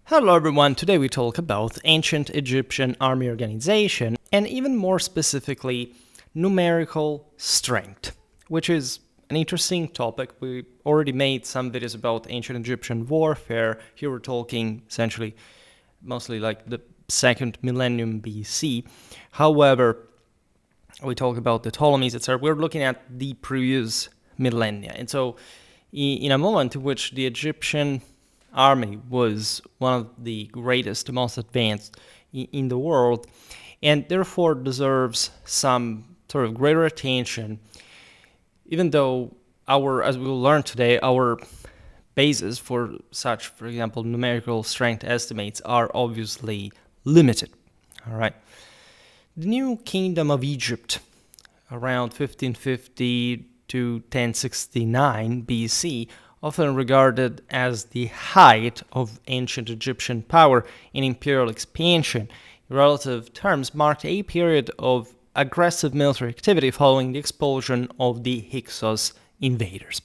Hello everyone, today we talk about ancient Egyptian army organization and even more specifically numerical strength, which is an interesting topic. We already made some videos about ancient Egyptian warfare. Here we're talking essentially mostly like the second millennium BC. However, we talk about the Ptolemies, etc. We're looking at the previous millennia. And so in a moment in which the Egyptian army was one of the greatest, most advanced in the world, and therefore deserves some sort of greater attention, even though as we will learn today, our basis for such, for example, numerical strength estimates are obviously limited. All right. The new kingdom of Egypt around 1550 to 1069 BC, often regarded as the height of ancient Egyptian power and imperial expansion, in relative terms marked a period of aggressive military activity following the expulsion of the Hyksos invaders.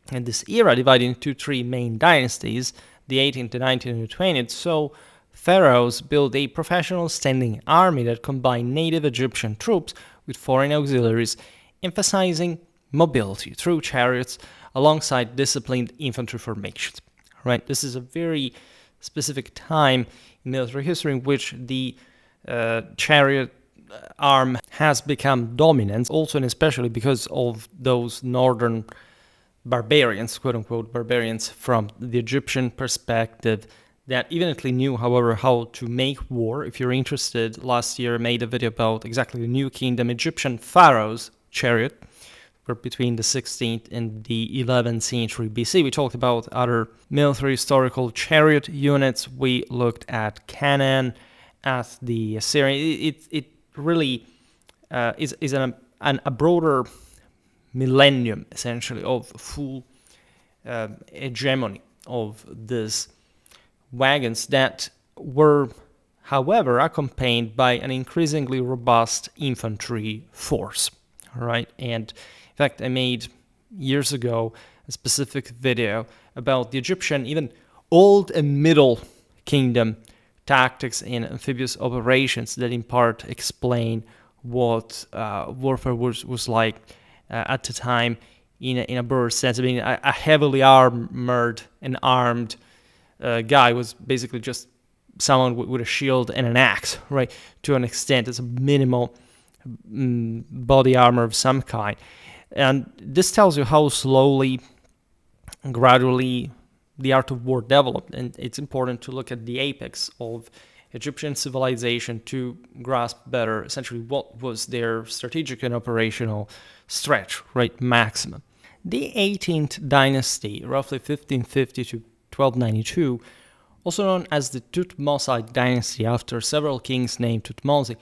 And this era, divided into three main dynasties, the 18th, the 19th, and the 20th, saw pharaohs build a professional standing army that combined native Egyptian troops with foreign auxiliaries, emphasizing mobility through chariots alongside disciplined infantry formations. Right? This is a very specific time in military history in which the chariot arm has become dominant, also and especially because of those northern barbarians, quote-unquote barbarians, from the Egyptian perspective that evidently knew, however, how to make war. If you're interested, last year I made a video about exactly the New Kingdom Egyptian pharaohs chariot, were between the 16th and the 11th century BC. We talked about other military historical chariot units. We looked at Canaan, at the Assyrian. It really is a broader millennium, essentially, of full hegemony of these wagons that were, however, accompanied by an increasingly robust infantry force. All right, and in fact, I made years ago a specific video about the Egyptian, even Old and Middle Kingdom tactics and amphibious operations that in part explain what warfare was like at the time in a broader sense. I mean, a heavily armored and armed guy was basically just someone with a shield and an axe, right? To an extent, it's a minimal body armor of some kind. And this tells you how slowly, gradually, the art of war developed. And it's important to look at the apex of Egyptian civilization to grasp better, essentially, what was their strategic and operational stretch, right, maximum. The 18th dynasty, roughly 1550 to 1292, also known as the Thutmoside dynasty after several kings named Thutmose,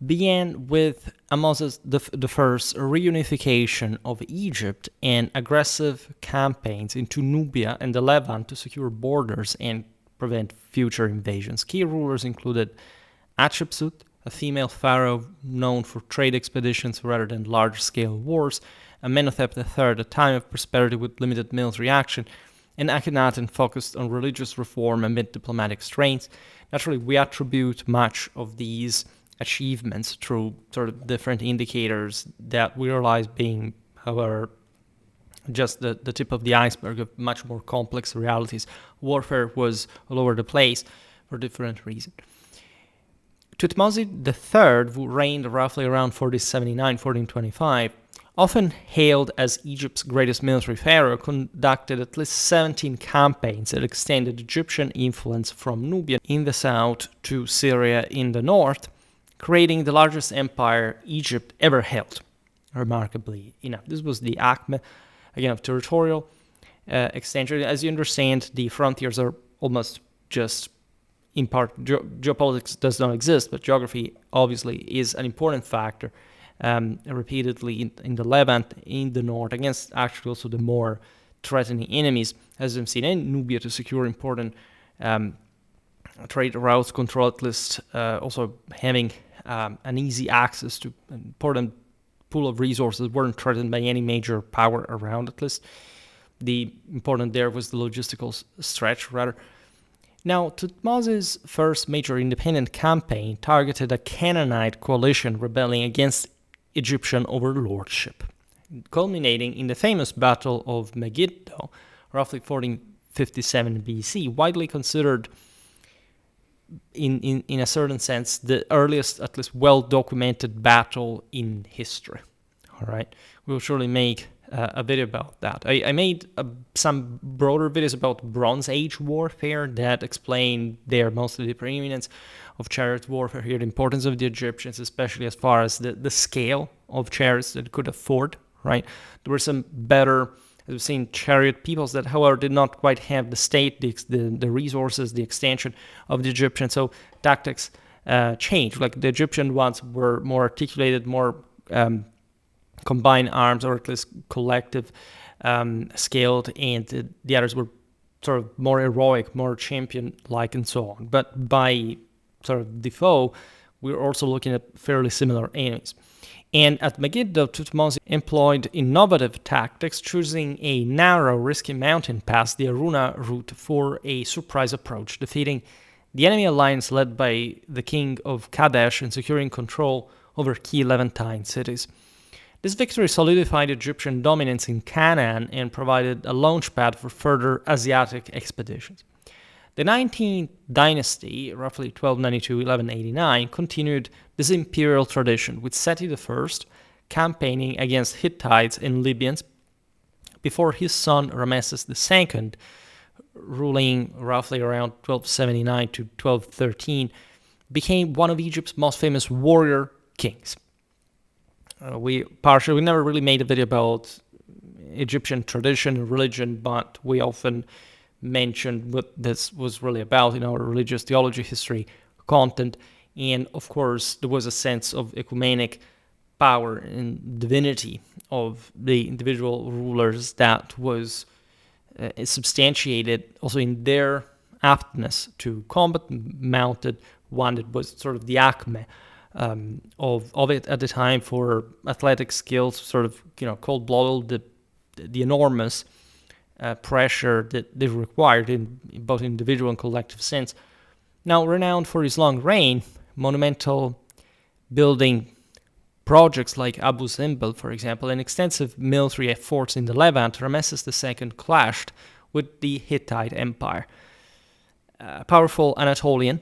began with Ahmose's the first reunification of Egypt and aggressive campaigns into Nubia and the Levant to secure borders and prevent future invasions. Key rulers included Hatshepsut, a female pharaoh known for trade expeditions rather than large-scale wars, Amenhotep III, a time of prosperity with limited military action, and Akhenaten focused on religious reform amid diplomatic strains. Naturally, we attribute much of these achievements through sort of different indicators that we realize being, however, just the tip of the iceberg of much more complex realities. Warfare was all over the place for different reasons. Thutmose III, who reigned roughly around 1479-1425, often hailed as Egypt's greatest military pharaoh, conducted at least 17 campaigns that extended Egyptian influence from Nubia in the south to Syria in the north, creating the largest empire Egypt ever held, remarkably enough. This was the acme, again, of territorial extension. As you understand, the frontiers are almost just, in part, geopolitics does not exist, but geography obviously is an important factor, repeatedly in the Levant, in the north, against actually also the more threatening enemies, as we've seen in Nubia, to secure important trade routes, control at least, also having an easy access to an important pool of resources, weren't threatened by any major power around, at least. The important there was the logistical stretch, rather. Now, Thutmose's first major independent campaign targeted a Canaanite coalition rebelling against Egyptian overlordship, culminating in the famous Battle of Megiddo, roughly 1457 BC, widely considered, in a certain sense, the earliest, at least well-documented battle in history. All right, we'll surely make a video about that. I made some broader videos about Bronze Age warfare that explain there mostly the preeminence of chariot warfare here, the importance of the Egyptians, especially as far as the scale of chariots that could afford, right? There were some better, as we've seen, chariot peoples that, however, did not quite have the state, the resources, the extension of the Egyptians, so tactics changed. Like the Egyptian ones were more articulated, more combined arms, or at least collective scaled, and the others were sort of more heroic, more champion-like, and so on. But by sort of default, we're also looking at fairly similar enemies. And at Megiddo, Thutmose employed innovative tactics, choosing a narrow, risky mountain pass, the Aruna route, for a surprise approach, defeating the enemy alliance led by the king of Kadesh and securing control over key Levantine cities. This victory solidified Egyptian dominance in Canaan and provided a launchpad for further Asiatic expeditions. The 19th dynasty, roughly 1292-1189, continued this imperial tradition, with Seti I campaigning against Hittites and Libyans before his son Ramesses II, ruling roughly around 1279 to 1213, became one of Egypt's most famous warrior kings. We never really made a video about Egyptian tradition and religion, but we often mentioned what this was really about in our religious theology history content. And of course, there was a sense of ecumenic power and divinity of the individual rulers that was substantiated also in their aptness to combat, mounted one that was sort of the acme of it at the time for athletic skills, sort of, cold-blooded, the enormous pressure that they required in both individual and collective sense. Now, renowned for his long reign, monumental building projects like Abu Simbel, for example, and extensive military efforts in the Levant, Ramesses II clashed with the Hittite Empire. A powerful Anatolian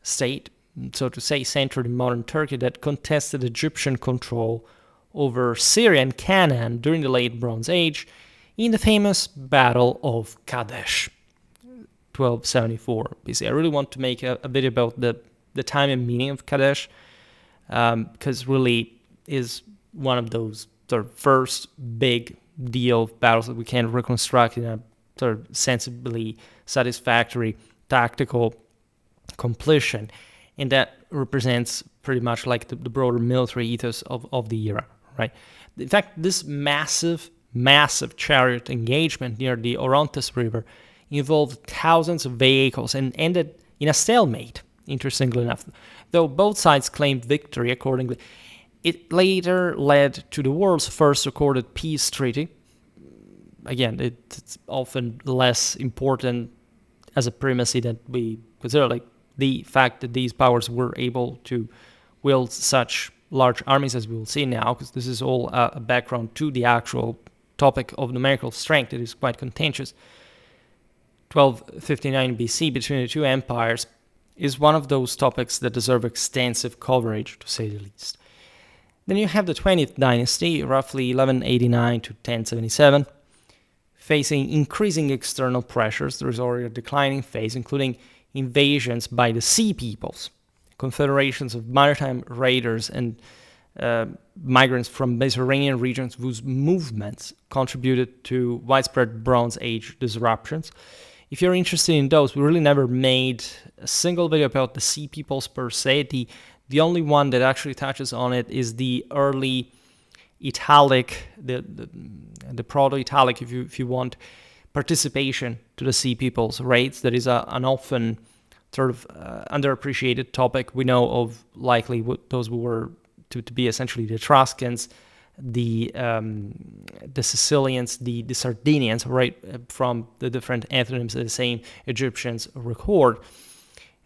state, so to say, centered in modern Turkey, that contested Egyptian control over Syria and Canaan during the late Bronze Age in the famous Battle of Kadesh, 1274 BC. I really want to make a video about the time and meaning of Kadesh, because really is one of those sort of first big deal battles that we can reconstruct in a sort of sensibly satisfactory tactical completion. And that represents pretty much like the broader military ethos of the era, right? In fact, this massive chariot engagement near the Orontes River involved thousands of vehicles and ended in a stalemate, interestingly enough. Though both sides claimed victory accordingly, it later led to the world's first recorded peace treaty. Again, it's often less important as a primacy that we consider, like the fact that these powers were able to wield such large armies as we will see now, because this is all a background to the actual topic of numerical strength. It is quite contentious. 1259 BC between the two empires is one of those topics that deserve extensive coverage, to say the least. Then you have the 20th dynasty, roughly 1189 to 1077, facing increasing external pressures. There is already a declining phase, including invasions by the Sea Peoples, confederations of maritime raiders and migrants from Mediterranean regions whose movements contributed to widespread Bronze Age disruptions. If you're interested in those, we really never made a single video about the Sea Peoples per se. The only one that actually touches on it is the early Italic, the Proto-Italic, if you want, participation to the Sea Peoples raids. That is an often sort of underappreciated topic. We know of likely what those were to be essentially the Etruscans, the Sicilians, the Sardinians, right, from the different ethnonyms that the same Egyptians record.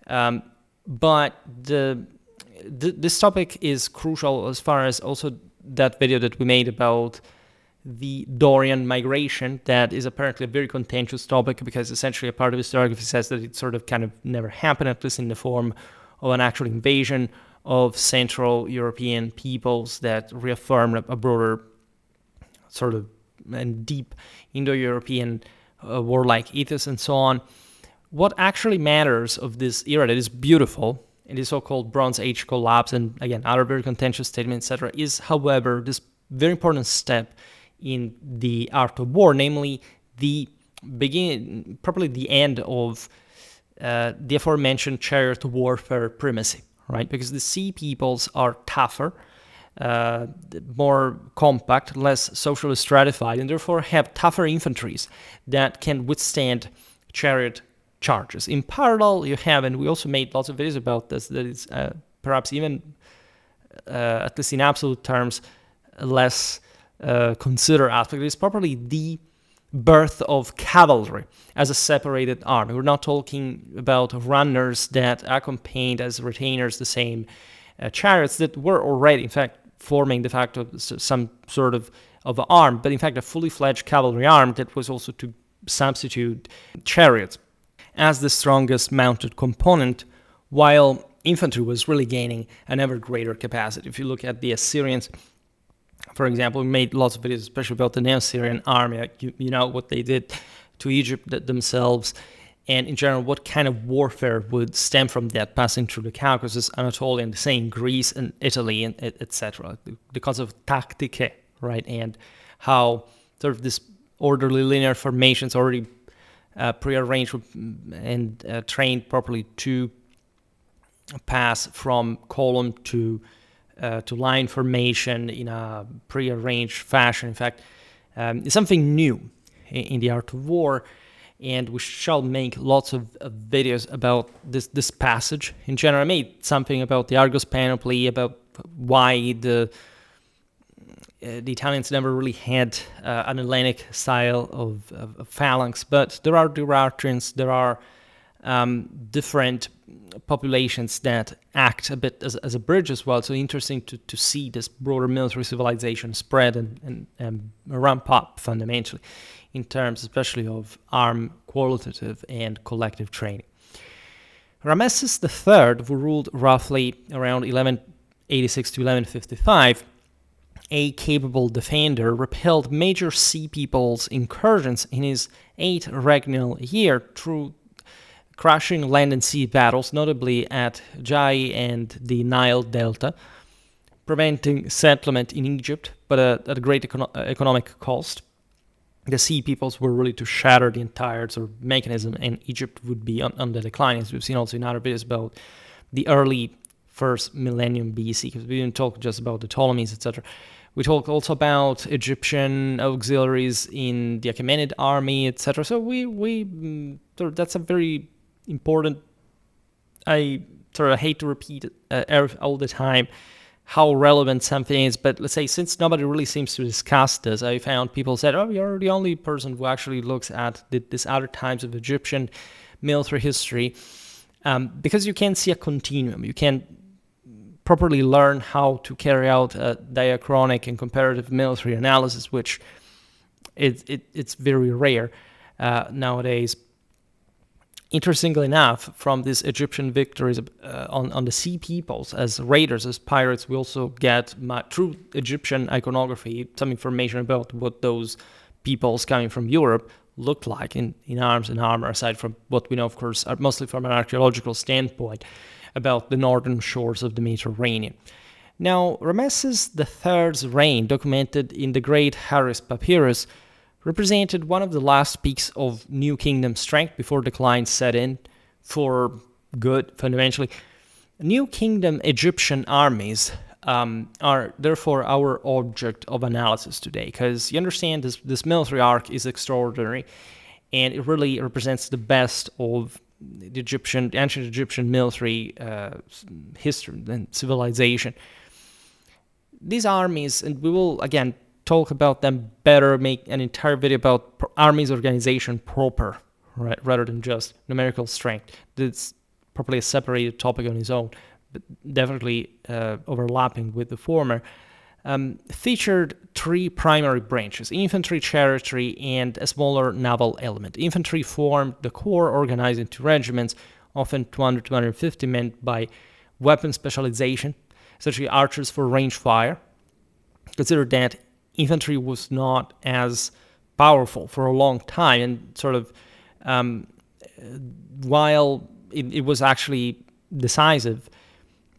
But this topic is crucial as far as also that video that we made about the Dorian migration. That is apparently a very contentious topic, because essentially a part of historiography says that it sort of kind of never happened, at least in the form of an actual invasion of Central European peoples that reaffirmed a broader sort of and deep Indo-European warlike ethos and so on. What actually matters of this era that is beautiful, in the so-called Bronze Age collapse, and again, other very contentious statements, etc., is, however, this very important step in the art of war, namely the beginning, probably the end of the aforementioned chariot warfare primacy, right? Because the sea peoples are tougher, more compact, less socially stratified, and therefore have tougher infantries that can withstand chariot charges. In parallel, you have, and we also made lots of videos about this, that is perhaps even, at least in absolute terms, less considered aspect. It is properly the birth of cavalry as a separated army. We're not talking about runners that accompanied as retainers the same chariots that were already, in fact, forming de facto some sort of arm, but in fact a fully fledged cavalry arm that was also to substitute chariots as the strongest mounted component, while infantry was really gaining an ever greater capacity. If you look at the Assyrians, for example, we made lots of videos, especially about the Neo-Syrian army. You know what they did to Egypt themselves, and in general, what kind of warfare would stem from that, passing through the Caucasus, Anatolia, and the same Greece and Italy, and etc. The concept of tactique, right, and how sort of this orderly linear formations already prearranged and trained properly to pass from column to line formation in a prearranged fashion. In fact, it's something new in the art of war, and we shall make lots of videos about this passage. In general, I made something about the Argos panoply, about why the Italians never really had an Hellenic style of phalanx, but there are Duratrians, there are different populations that act a bit as a bridge as well. So interesting to see this broader military civilization spread and ramp up fundamentally in terms especially of arm qualitative and collective training. Ramesses III, who ruled roughly around 1186 to 1155, a capable defender, repelled major sea peoples' incursions in his 8th regnal year through crushing land and sea battles, notably at Jai and the Nile Delta, preventing settlement in Egypt, but at a great economic cost. The sea peoples were really to shatter the entire sort of mechanism, and Egypt would be on the decline, as we've seen also in other videos about the early first millennium BC, because we didn't talk just about the Ptolemies, etc. We talk also about Egyptian auxiliaries in the Achaemenid army, etc. So that's a very important. I sort of hate to repeat it all the time how relevant something is, but let's say since nobody really seems to discuss this, I found people said, "Oh, you're the only person who actually looks at this other times of Egyptian military history," because you can see a continuum. You can properly learn how to carry out a diachronic and comparative military analysis, which it's very rare nowadays. Interestingly enough, from these Egyptian victories on the sea peoples, as raiders, as pirates, we also get, through Egyptian iconography, some information about what those peoples coming from Europe looked like in arms and armor, aside from what we know, of course, mostly from an archaeological standpoint, about the northern shores of the Mediterranean. Now, Ramesses III's reign, documented in the Great Harris Papyrus, represented one of the last peaks of New Kingdom strength before decline set in for good, fundamentally. New Kingdom Egyptian armies are therefore our object of analysis today, because you understand this military arc is extraordinary, and it really represents the best of the ancient Egyptian military history and civilization. these armies, and we will again talk about them better, make an entire video about armies organization proper, right, rather than just numerical strength. That's probably a separated topic on its own, but definitely overlapping with the former. Featured three primary branches: infantry, chariotry, and a smaller naval element. Infantry formed the core, organized into regiments, often 200-250 men, by weapon specialization, essentially archers for range fire. Consider that infantry was not as powerful for a long time, and sort of while it was actually decisive,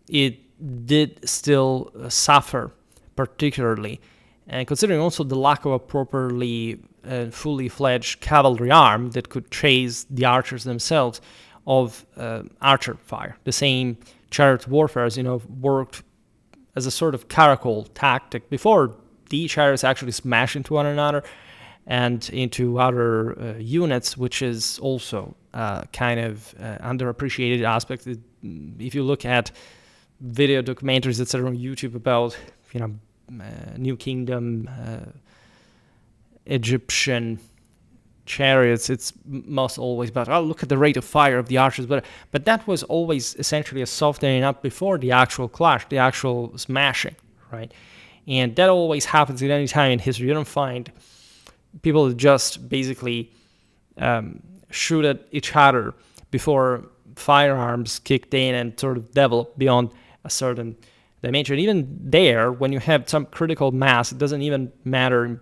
it did still suffer particularly, and considering also the lack of a properly fully fledged cavalry arm that could chase the archers themselves of archer fire. The same chariot warfare, as you know, worked as a sort of caracole tactic before the chariots actually smash into one another and into other units, which is also kind of underappreciated aspect. If you look at video documentaries, etc., on YouTube about, New Kingdom Egyptian chariots, it's most always about, look at the rate of fire of the archers, but that was always essentially a softening up before the actual clash, the actual smashing, right? And that always happens at any time in history. You don't find people just basically shoot at each other before firearms kicked in and sort of developed beyond a certain dimension. Even there, when you have some critical mass, it doesn't even matter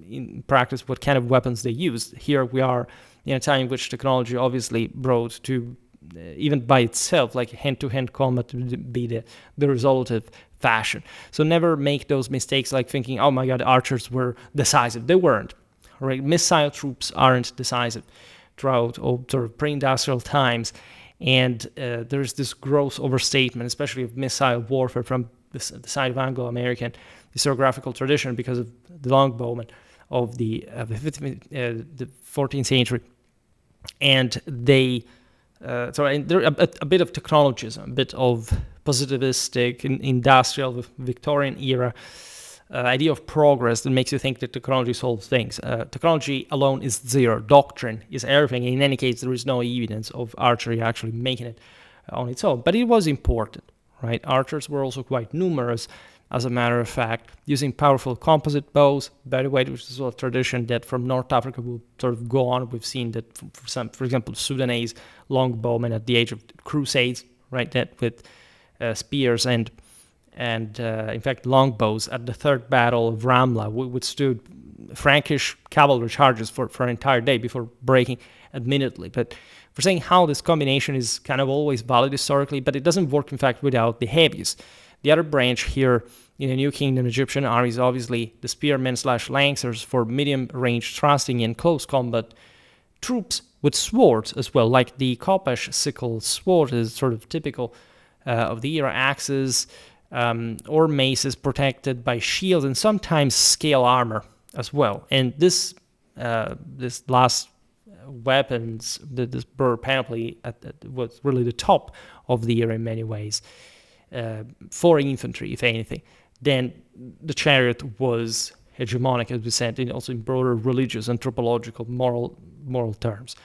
in practice what kind of weapons they use. Here we are in a time in which technology obviously brought to, even by itself, like hand-to-hand combat to be the resolutive fashion. So never make those mistakes like thinking, oh my god, archers were decisive. They weren't. Right? Missile troops aren't decisive throughout all sort of pre-industrial times. And there's this gross overstatement, especially of missile warfare from the side of Anglo-American historiographical tradition, because of the longbowmen of the 14th century. And they, there a bit of technologism, a bit of positivistic, industrial, Victorian era idea of progress that makes you think that technology solves things. Technology alone is zero. Doctrine is everything. In any case, there is no evidence of archery actually making it on its own. But it was important, right? Archers were also quite numerous, as a matter of fact, using powerful composite bows, by the way, which is a tradition that from North Africa will sort of go on. We've seen that for example, Sudanese longbowmen at the age of crusades, right, that with spears and in fact longbows at the Third Battle of Ramla withstood Frankish cavalry charges for an entire day before breaking admittedly. But for saying how this combination is kind of always valid historically, but it doesn't work in fact without the heavies. The other branch here in the New Kingdom Egyptian army is obviously the spearmen/lancers for medium-range thrusting and close combat troops with swords as well, like the Kopesh sickle sword is sort of typical of the era, axes or maces protected by shields and sometimes scale armor as well. And this last weapons, this bird panoply was really the top of the era in many ways. For infantry, if anything, then the chariot was hegemonic, as we said, and also in broader religious, anthropological, moral terms.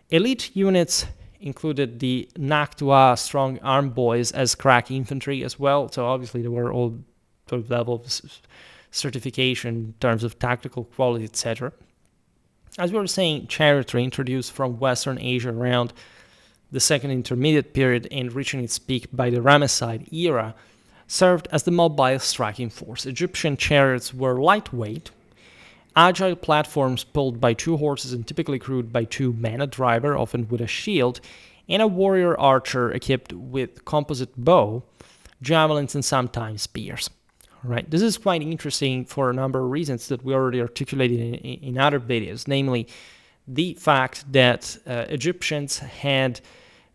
Elite units included the Naktua strong arm boys as crack infantry as well. So obviously there were all sort of levels of certification in terms of tactical quality, etc. As we were saying, chariotry introduced from Western Asia around the Second Intermediate Period and reaching its peak by the Ramesside era, served as the mobile striking force. Egyptian chariots were lightweight, agile platforms pulled by two horses and typically crewed by two men, a driver, often with a shield, and a warrior archer equipped with composite bow, javelins, and sometimes spears. Right. This is quite interesting for a number of reasons that we already articulated in other videos, namely the fact that Egyptians had,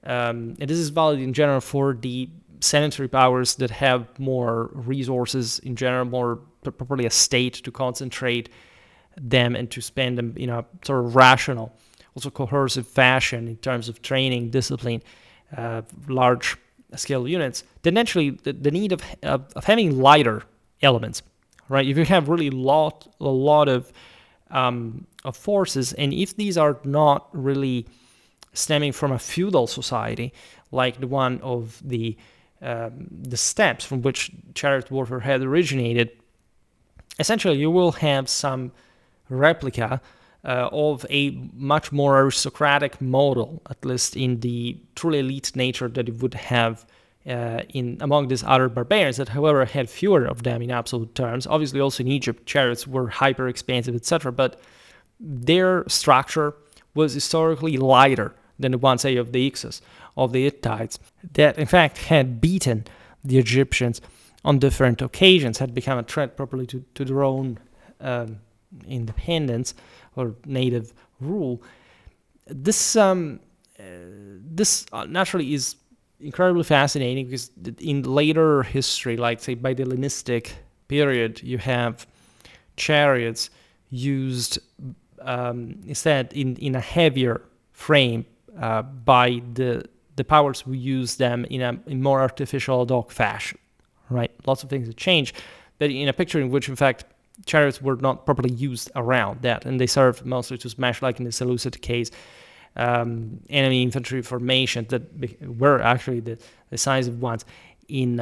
and this is valid in general for the sedentary powers that have more resources in general, more properly a state to concentrate them and to spend them in a sort of rational, also coercive fashion in terms of training, discipline, large scale units, then naturally the need of having lighter elements, right? If you have really a lot of forces, and if these are not really stemming from a feudal society like the one of the steppes from which chariot warfare had originated, essentially you will have some replica of a much more aristocratic model, at least in the truly elite nature that it would have among these other barbarians that, however, had fewer of them in absolute terms. Obviously, also in Egypt, chariots were hyper expansive, etc., but their structure was historically lighter than the one, say, of the Ixus, of the Hittites, that in fact had beaten the Egyptians on different occasions, had become a threat properly to their own independence or native rule. This naturally is incredibly fascinating because in later history, like say by the Hellenistic period, you have chariots used instead in a heavier frame by the powers who use them in a more artificial ad hoc fashion, right? Lots of things have changed, but in a picture in which in fact chariots were not properly used around that, and they served mostly to smash, like in the Seleucid case, enemy infantry formations that were actually the size of ones. In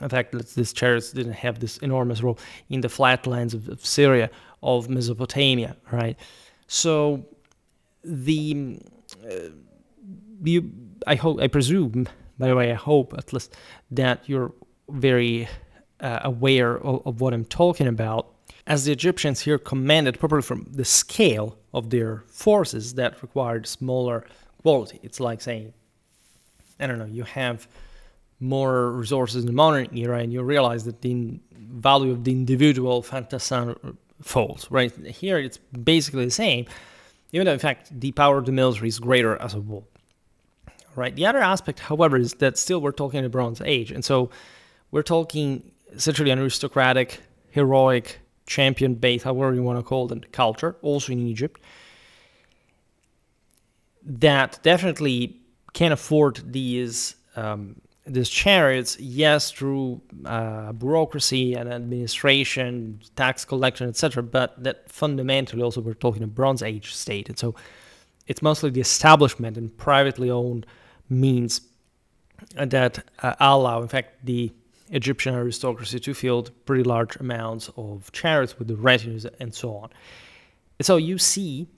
fact, these chariots didn't have this enormous role in the flatlands of Syria, of Mesopotamia, right? So I presume, by the way, I hope at least that you're very aware of what I'm talking about, as the Egyptians here commanded properly from the scale of their forces that required smaller quality. It's like saying, I don't know, you have more resources in the modern era and you realize that the value of the individual falls, right? Here it's basically the same, even though in fact the power of the military is greater as a whole, right? The other aspect, however, is that still we're talking the Bronze Age, and so we're talking essentially an aristocratic, heroic, champion-based, however you want to call it, culture, also in Egypt, that definitely can afford these chariots, yes, through bureaucracy and administration, tax collection, etc., but that fundamentally also we're talking a Bronze Age state, and so it's mostly the establishment and privately owned means that allow, in fact, the Egyptian aristocracy to field pretty large amounts of chariots with the retinues and so on. And so you see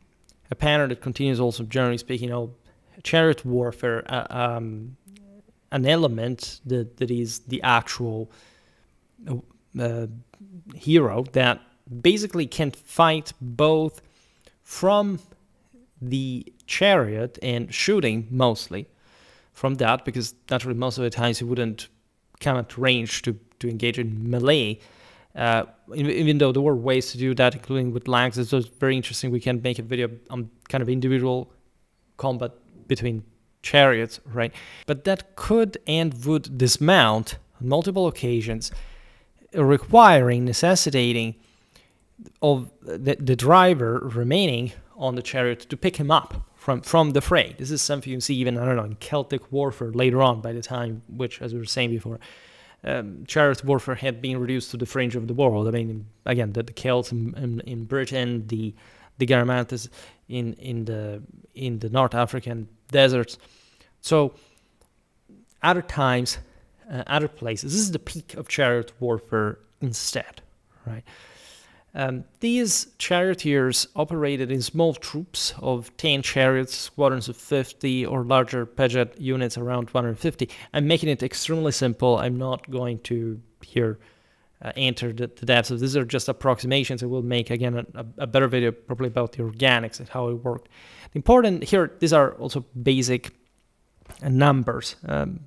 a pattern that continues also, generally speaking, of chariot warfare, an element that is the actual hero that basically can fight both from the chariot and shooting mostly from that, because naturally most of the times he wouldn't come at range to engage in melee, even though there were ways to do that, including with lances. So it's very interesting. We can make a video on kind of individual combat between chariots, right? But that could and would dismount on multiple occasions, necessitating of the driver remaining on the chariot to pick him up from the fray. This is something you see even, I don't know, in Celtic warfare later on, by the time which, as we were saying before, chariot warfare had been reduced to the fringe of the world. I mean, again, the Celts in Britain, the Garamantes in the North African deserts. So other times, other places, this is the peak of chariot warfare instead, right? These charioteers operated in small troops of 10 chariots, squadrons of 50, or larger Paget units around 150. I'm making it extremely simple. I'm not going to here enter the depths of these are just approximations. I will make, again, a better video probably about the organics and how it worked. Important here, these are also basic numbers.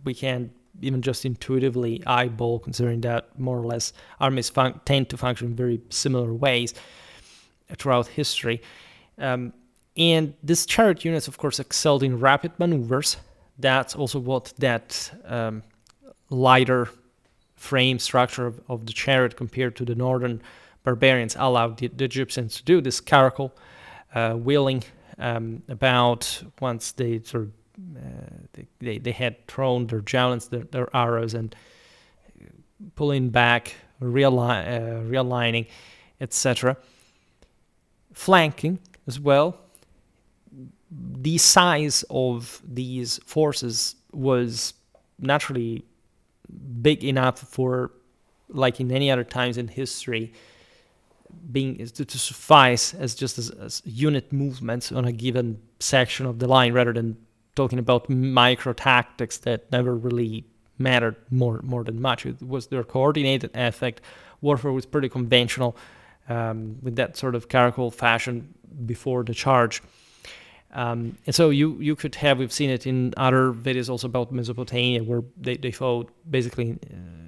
We can even just intuitively eyeball, considering that more or less armies tend to function in very similar ways throughout history. And these chariot units, of course, excelled in rapid maneuvers. That's also what that lighter frame structure of the chariot compared to the northern barbarians allowed the Egyptians to do. This caracal wheeling about once they sort of they had thrown their javelins, their arrows, and pulling back, realigning, etc. Flanking as well. The size of these forces was naturally big enough for, like in any other times in history, being to suffice as unit movements on a given section of the line, rather than talking about micro tactics that never really mattered more than much. It was their coordinated effect. Warfare was pretty conventional, with that sort of caracol fashion before the charge. And so you could have, we've seen it in other videos also about Mesopotamia, where they fought basically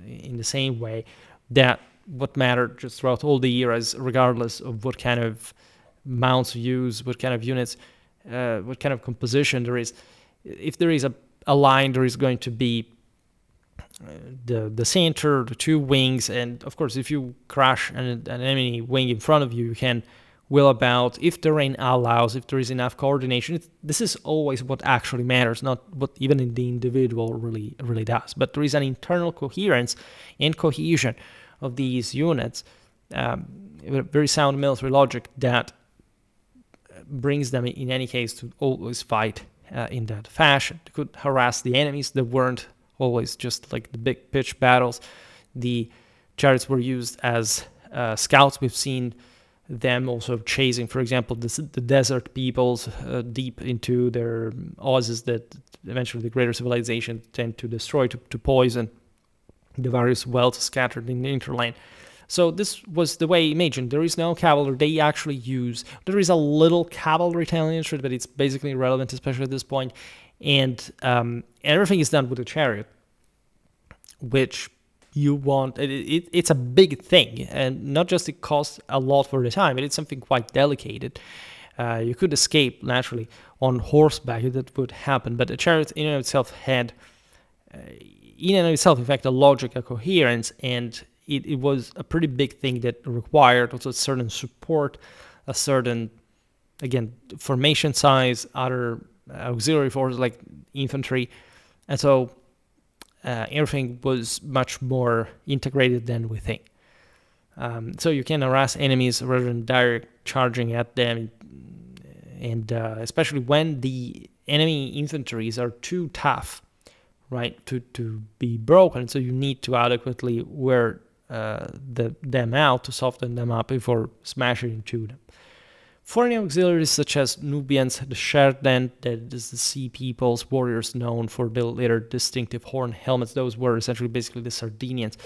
in the same way, that what mattered just throughout all the eras, regardless of what kind of mounts you use, what kind of units, what kind of composition there is. If there is a line, there is going to be the center, the two wings, and of course, if you crush an enemy wing in front of you, you can wheel about. If terrain allows, if there is enough coordination, this is always what actually matters, not what even in the individual really does. But there is an internal coherence and cohesion of these units, very sound military logic that brings them, in any case, to always fight in that fashion. They could harass the enemies. They weren't always just like the big pitch battles. The chariots were used as scouts. We've seen them also chasing, for example, the desert peoples deep into their oases that eventually the greater civilization tend to destroy, to poison the various wells scattered in the interland. So this was the way. Imagine there is no cavalry. They actually use, there is a little cavalry telling it, but it's basically irrelevant, especially at this point. And everything is done with a chariot, which you want. It's a big thing, and not just it costs a lot for the time, but it's something quite delicate. You could escape naturally on horseback, that would happen, but a chariot in and of itself had, in fact, a logic, a coherence, and it was a pretty big thing that required also a certain support, a certain, again, formation size, other auxiliary forces like infantry, and so everything was much more integrated than we think. So you can harass enemies rather than direct charging at them, and especially when the enemy infantries are too tough, right, to be broken. So you need to adequately wear them out to soften them up before smashing into them. Foreign auxiliaries such as Nubians, the Sherden, that is the sea peoples, warriors known for their distinctive horn helmets. Those were essentially basically the Sardinians.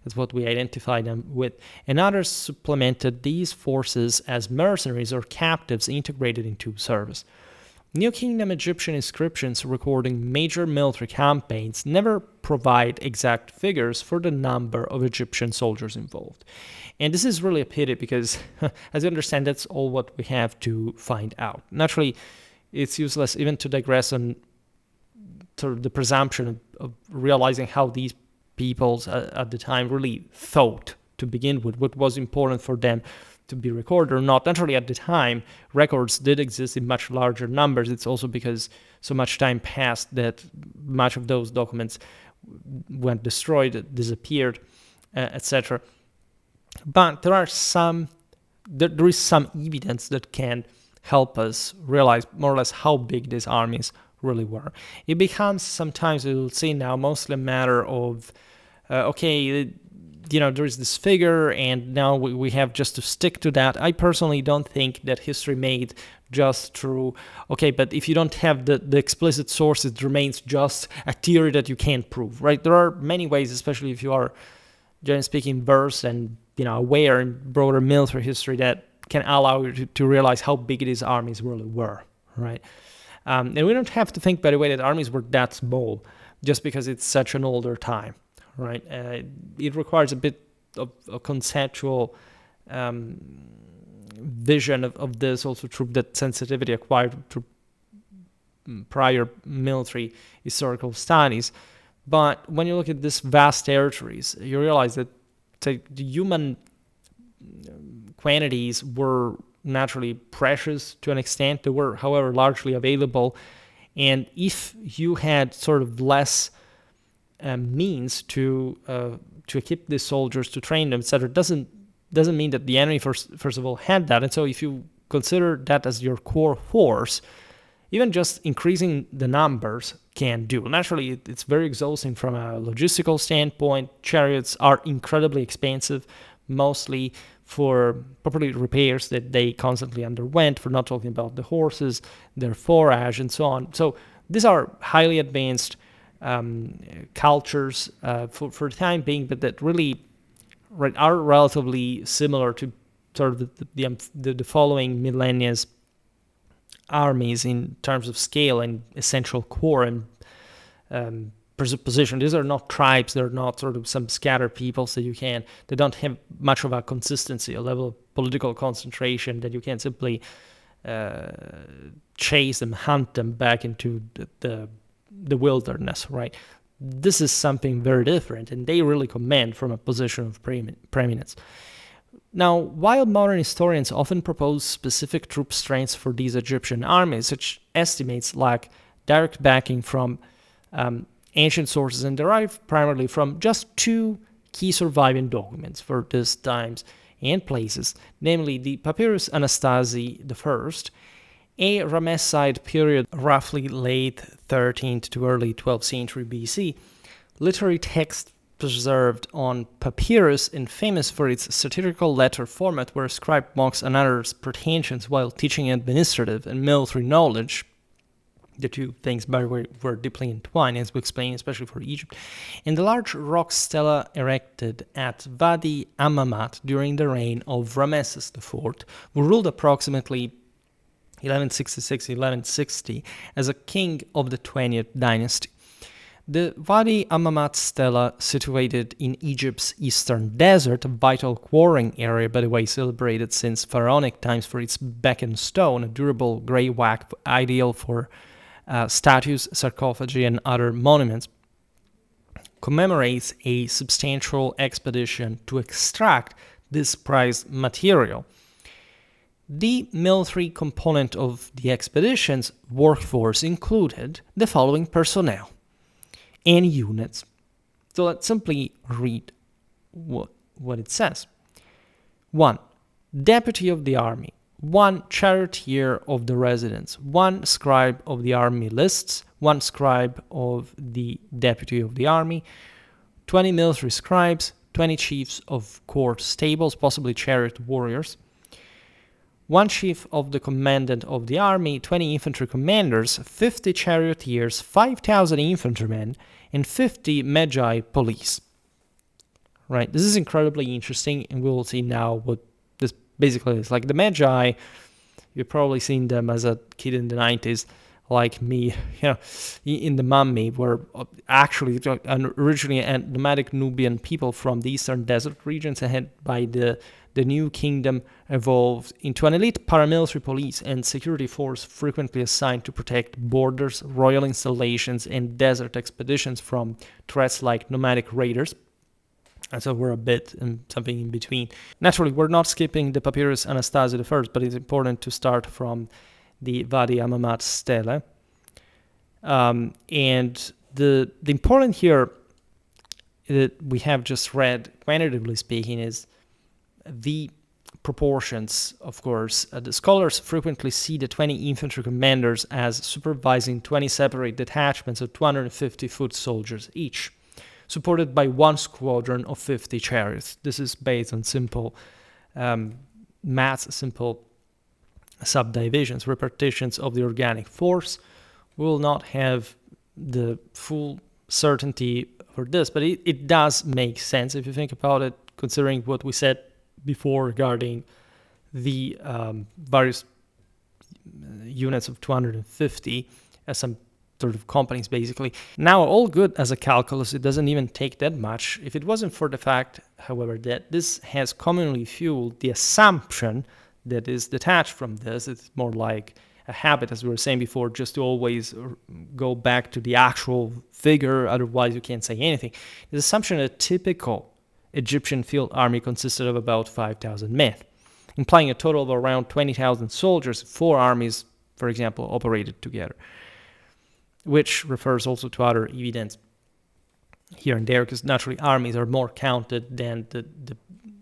That's what we identify them with. And others supplemented these forces as mercenaries or captives integrated into service. New Kingdom Egyptian inscriptions recording major military campaigns never provide exact figures for the number of Egyptian soldiers involved. And this is really a pity because, as you understand, that's all what we have to find out. Naturally, it's useless even to digress on sort of the presumption of realizing how these peoples at the time really thought to begin with, what was important for them to be recorded or not. Naturally, at the time, records did exist in much larger numbers. It's also because so much time passed that much of those documents went destroyed, disappeared, etc. But there is some evidence that can help us realize more or less how big these armies really were. It becomes sometimes, we'll see now, mostly a matter of, there is this figure, and now we have just to stick to that. I personally don't think that history made just true. Okay, but if you don't have the explicit source, it remains just a theory that you can't prove, right? There are many ways, especially if you are, generally speaking, versed and aware in broader military history, that can allow you to realize how big these armies really were, right? And we don't have to think, by the way, that armies were that small just because it's such an older time. Right, it requires a bit of a conceptual vision of this, also through that sensitivity acquired through prior military historical studies. But when you look at these vast territories, you realize that the human quantities were naturally precious to an extent. They were, however, largely available, And if you had sort of less means to equip these soldiers, to train them, etc., doesn't mean that the enemy first of all had that. And so if you consider that as your core force, even just increasing the numbers can do. Naturally, it's very exhausting from a logistical standpoint. Chariots are incredibly expensive, mostly for property repairs that they constantly underwent, for not talking about the horses, their forage, and so on. So these are highly advanced cultures for the time being, but that really are relatively similar to sort of the following millennia's armies in terms of scale and essential core and position. These are not tribes. They're not sort of some scattered peoples that they don't have much of a consistency, a level of political concentration that you can simply chase them, hunt them back into the wilderness, right? This is something very different, and they really command from a position of preeminence. Now, while modern historians often propose specific troop strengths for these Egyptian armies, such estimates lack direct backing from ancient sources and derive primarily from just two key surviving documents for these times and places, namely the Papyrus Anastasi I, a Ramesside period, roughly late 13th to early 12th century BC, literary text preserved on papyrus and famous for its satirical letter format, where a scribe mocks another's pretensions while teaching administrative and military knowledge. The two things, by the way, were deeply entwined, as we explained, especially for Egypt. And the large rock stela erected at Wadi Amamat during the reign of Ramesses IV, who ruled approximately 1166-1160 as a king of the 20th dynasty. The Wadi Amamat stela, situated in Egypt's eastern desert, a vital quarrying area, by the way, celebrated since pharaonic times for its beckoned stone, a durable gray wax ideal for statues, sarcophagi, and other monuments, commemorates a substantial expedition to extract this prized material. The military component of the expedition's workforce included the following personnel and units. So let's simply read what it says. 1. Deputy of the army. 1 charioteer of the residence. 1 scribe of the army lists. 1 scribe of the deputy of the army. 20 military scribes. 20 chiefs of court stables, possibly chariot warriors. 1 chief of the commandant of the army, 20 infantry commanders, 50 charioteers, 5,000 infantrymen, and 50 magi police. Right, this is incredibly interesting, and we will see now what this basically is. Like the magi, you've probably seen them as a kid in the 90s, like me, in the Mummy, were actually originally nomadic Nubian people from the eastern desert regions, ahead by the new kingdom evolved into an elite paramilitary police and security force frequently assigned to protect borders, royal installations, and desert expeditions from threats like nomadic raiders. And so we're a bit something in between. Naturally, we're not skipping the Papyrus Anastasi I, but it's important to start from the Wadi Amamat stele. And the important here that we have just read, quantitatively speaking, is the proportions, of course. The scholars frequently see the 20 infantry commanders as supervising 20 separate detachments of 250 foot soldiers each, supported by 1 squadron of 50 chariots. This is based on simple maths, simple subdivisions, repartitions of the organic force. We will not have the full certainty for this, but it does make sense if you think about it, considering what we said before regarding the various units of 250 as some sort of companies, basically. Now, all good as a calculus, it doesn't even take that much. If it wasn't for the fact, however, that this has commonly fueled the assumption that is detached from this, it's more like a habit, as we were saying before, just to always go back to the actual figure, otherwise you can't say anything. The assumption that a typical Egyptian field army consisted of about 5,000 men, implying a total of around 20,000 soldiers. 4 armies, for example, operated together. which refers also to other evidence here and there, because naturally armies are more counted than the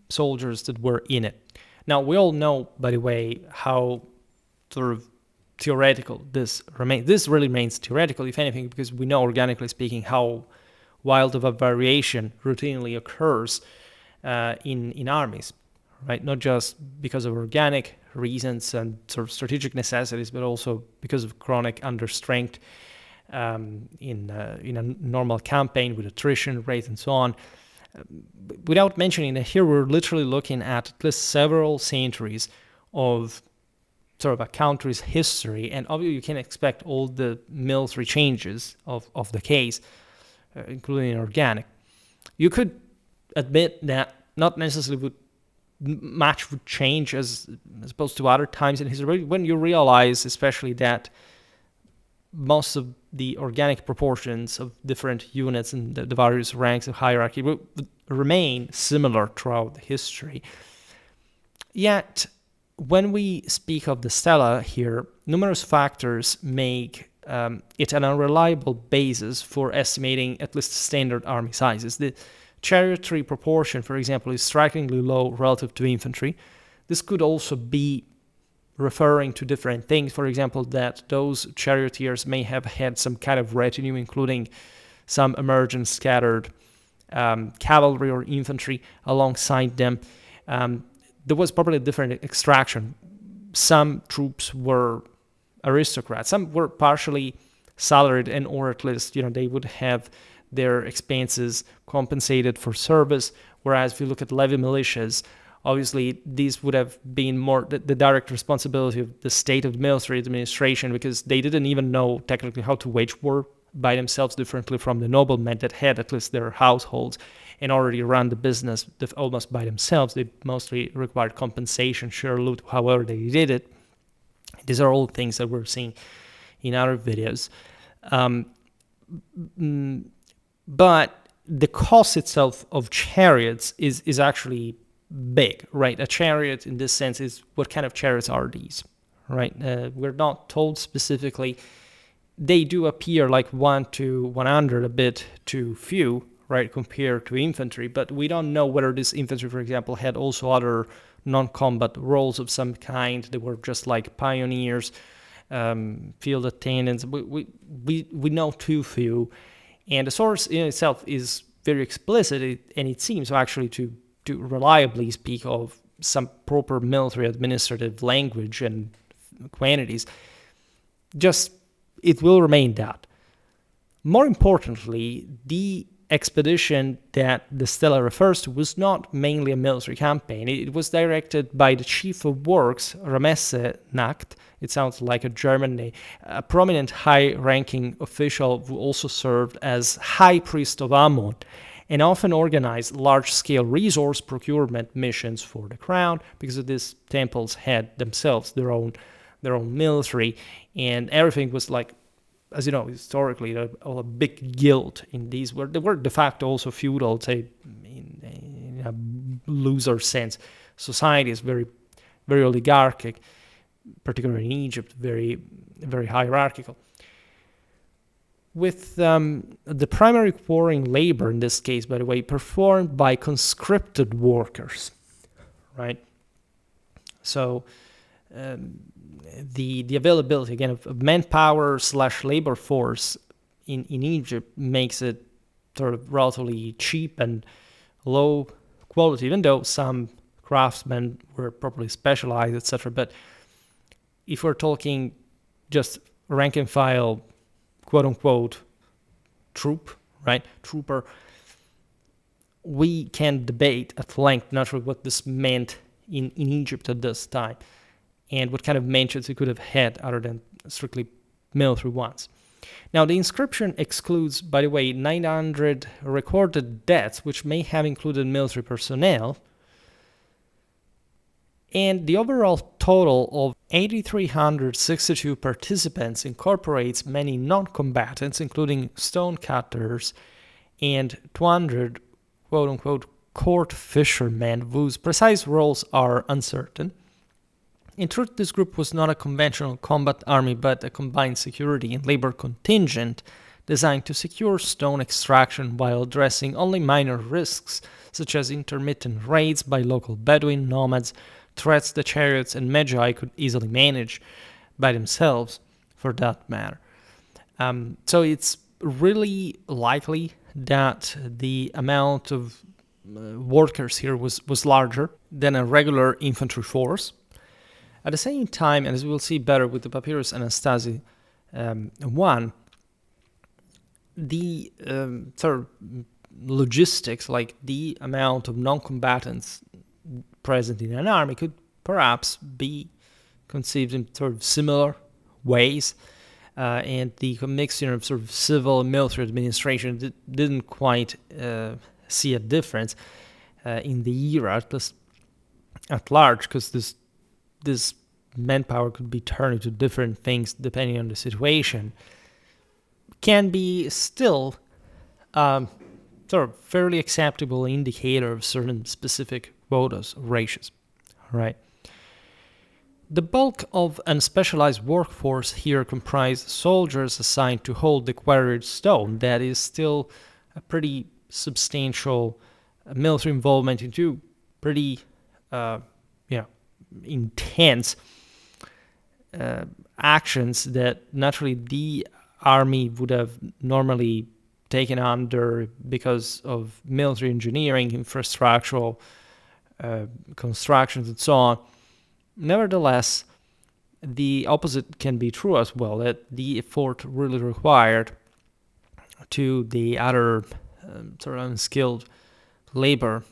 soldiers that were in it. Now, we all know, by the way, how sort of theoretical this remains. This really remains theoretical, if anything, because we know, organically speaking, how wild of a variation routinely occurs in armies, right? Not just because of organic reasons and sort of strategic necessities, but also because of chronic understrength in a normal campaign with attrition rate and so on. Without mentioning that here we're literally looking at least several centuries of sort of a country's history, and obviously you can expect all the military changes of the case, including organic. You could admit that not necessarily much would change as opposed to other times in history, when you realize especially that most of the organic proportions of different units and the various ranks of hierarchy would remain similar throughout history. Yet, when we speak of the stela here, numerous factors make it an unreliable basis for estimating at least standard army sizes. The chariotry proportion, for example, is strikingly low relative to infantry. This could also be referring to different things. For example, that those charioteers may have had some kind of retinue, including some emergent scattered cavalry or infantry alongside them. There was probably a different extraction. Some troops were aristocrats. Some were partially salaried, and or at least, they would have their expenses compensated for service. Whereas if you look at levy militias, obviously these would have been more the direct responsibility of the state of the military administration, because they didn't even know technically how to wage war by themselves, differently from the noblemen that had at least their households and already run the business almost by themselves. They mostly required compensation, share loot, however they did it. These are all things that we're seeing in other videos. But the cost itself of chariots is actually big, right? A chariot in this sense is, what kind of chariots are these, right? We're not told specifically. They do appear like 1 to 100, a bit too few, right, compared to infantry, but we don't know whether this infantry, for example, had also other non-combat roles of some kind. They were just like pioneers, field attendants. We know too few, and the source in itself is very explicit, and it seems actually to reliably speak of some proper military administrative language and quantities. Just, it will remain that. More importantly, the expedition that the stela refers to was not mainly a military campaign. It was directed by the chief of works, Ramesse-Nacht. It sounds like a German name, a prominent high-ranking official who also served as high priest of Ammon, and often organized large-scale resource procurement missions for the crown, because these temples had themselves their own military, and everything was like, as you know, historically, a big guild in these. They were de facto also feudal, say, in a looser sense. Society is very, very oligarchic, particularly in Egypt, very, very hierarchical. With the primary quarrying labor, in this case, by the way, performed by conscripted workers, right? So the availability, again, of manpower / labor force in Egypt makes it sort of relatively cheap and low quality, even though some craftsmen were properly specialized, etc. But if we're talking just rank and file, quote unquote, trooper, we can debate at length naturally what this meant in Egypt at this time, and what kind of mentions it could have had other than strictly military ones. Now, the inscription excludes, by the way, 900 recorded deaths, which may have included military personnel, and the overall total of 8,362 participants incorporates many non-combatants, including stonecutters and 200, quote-unquote, court fishermen, whose precise roles are uncertain. In truth, this group was not a conventional combat army, but a combined security and labor contingent designed to secure stone extraction while addressing only minor risks, such as intermittent raids by local Bedouin nomads, threats the chariots and magi could easily manage by themselves, for that matter. So it's really likely that the amount of workers here was larger than a regular infantry force. At the same time, and as we'll see better with the Papyrus Anastasi 1, the sort of logistics, like the amount of non-combatants present in an army, could perhaps be conceived in sort of similar ways, and the mixture of sort of civil and military administration didn't quite see a difference in the era, at large, because this manpower could be turned into different things depending on the situation, can be still sort of fairly acceptable indicator of certain specific quotas or ratios. All right. The bulk of unspecialized workforce here comprised soldiers assigned to hold the quarried stone. That is still a pretty substantial military involvement into pretty, intense actions that naturally the army would have normally taken under because of military engineering, infrastructural constructions, and so on. Nevertheless, the opposite can be true as well, that the effort really required to the other sort of unskilled labor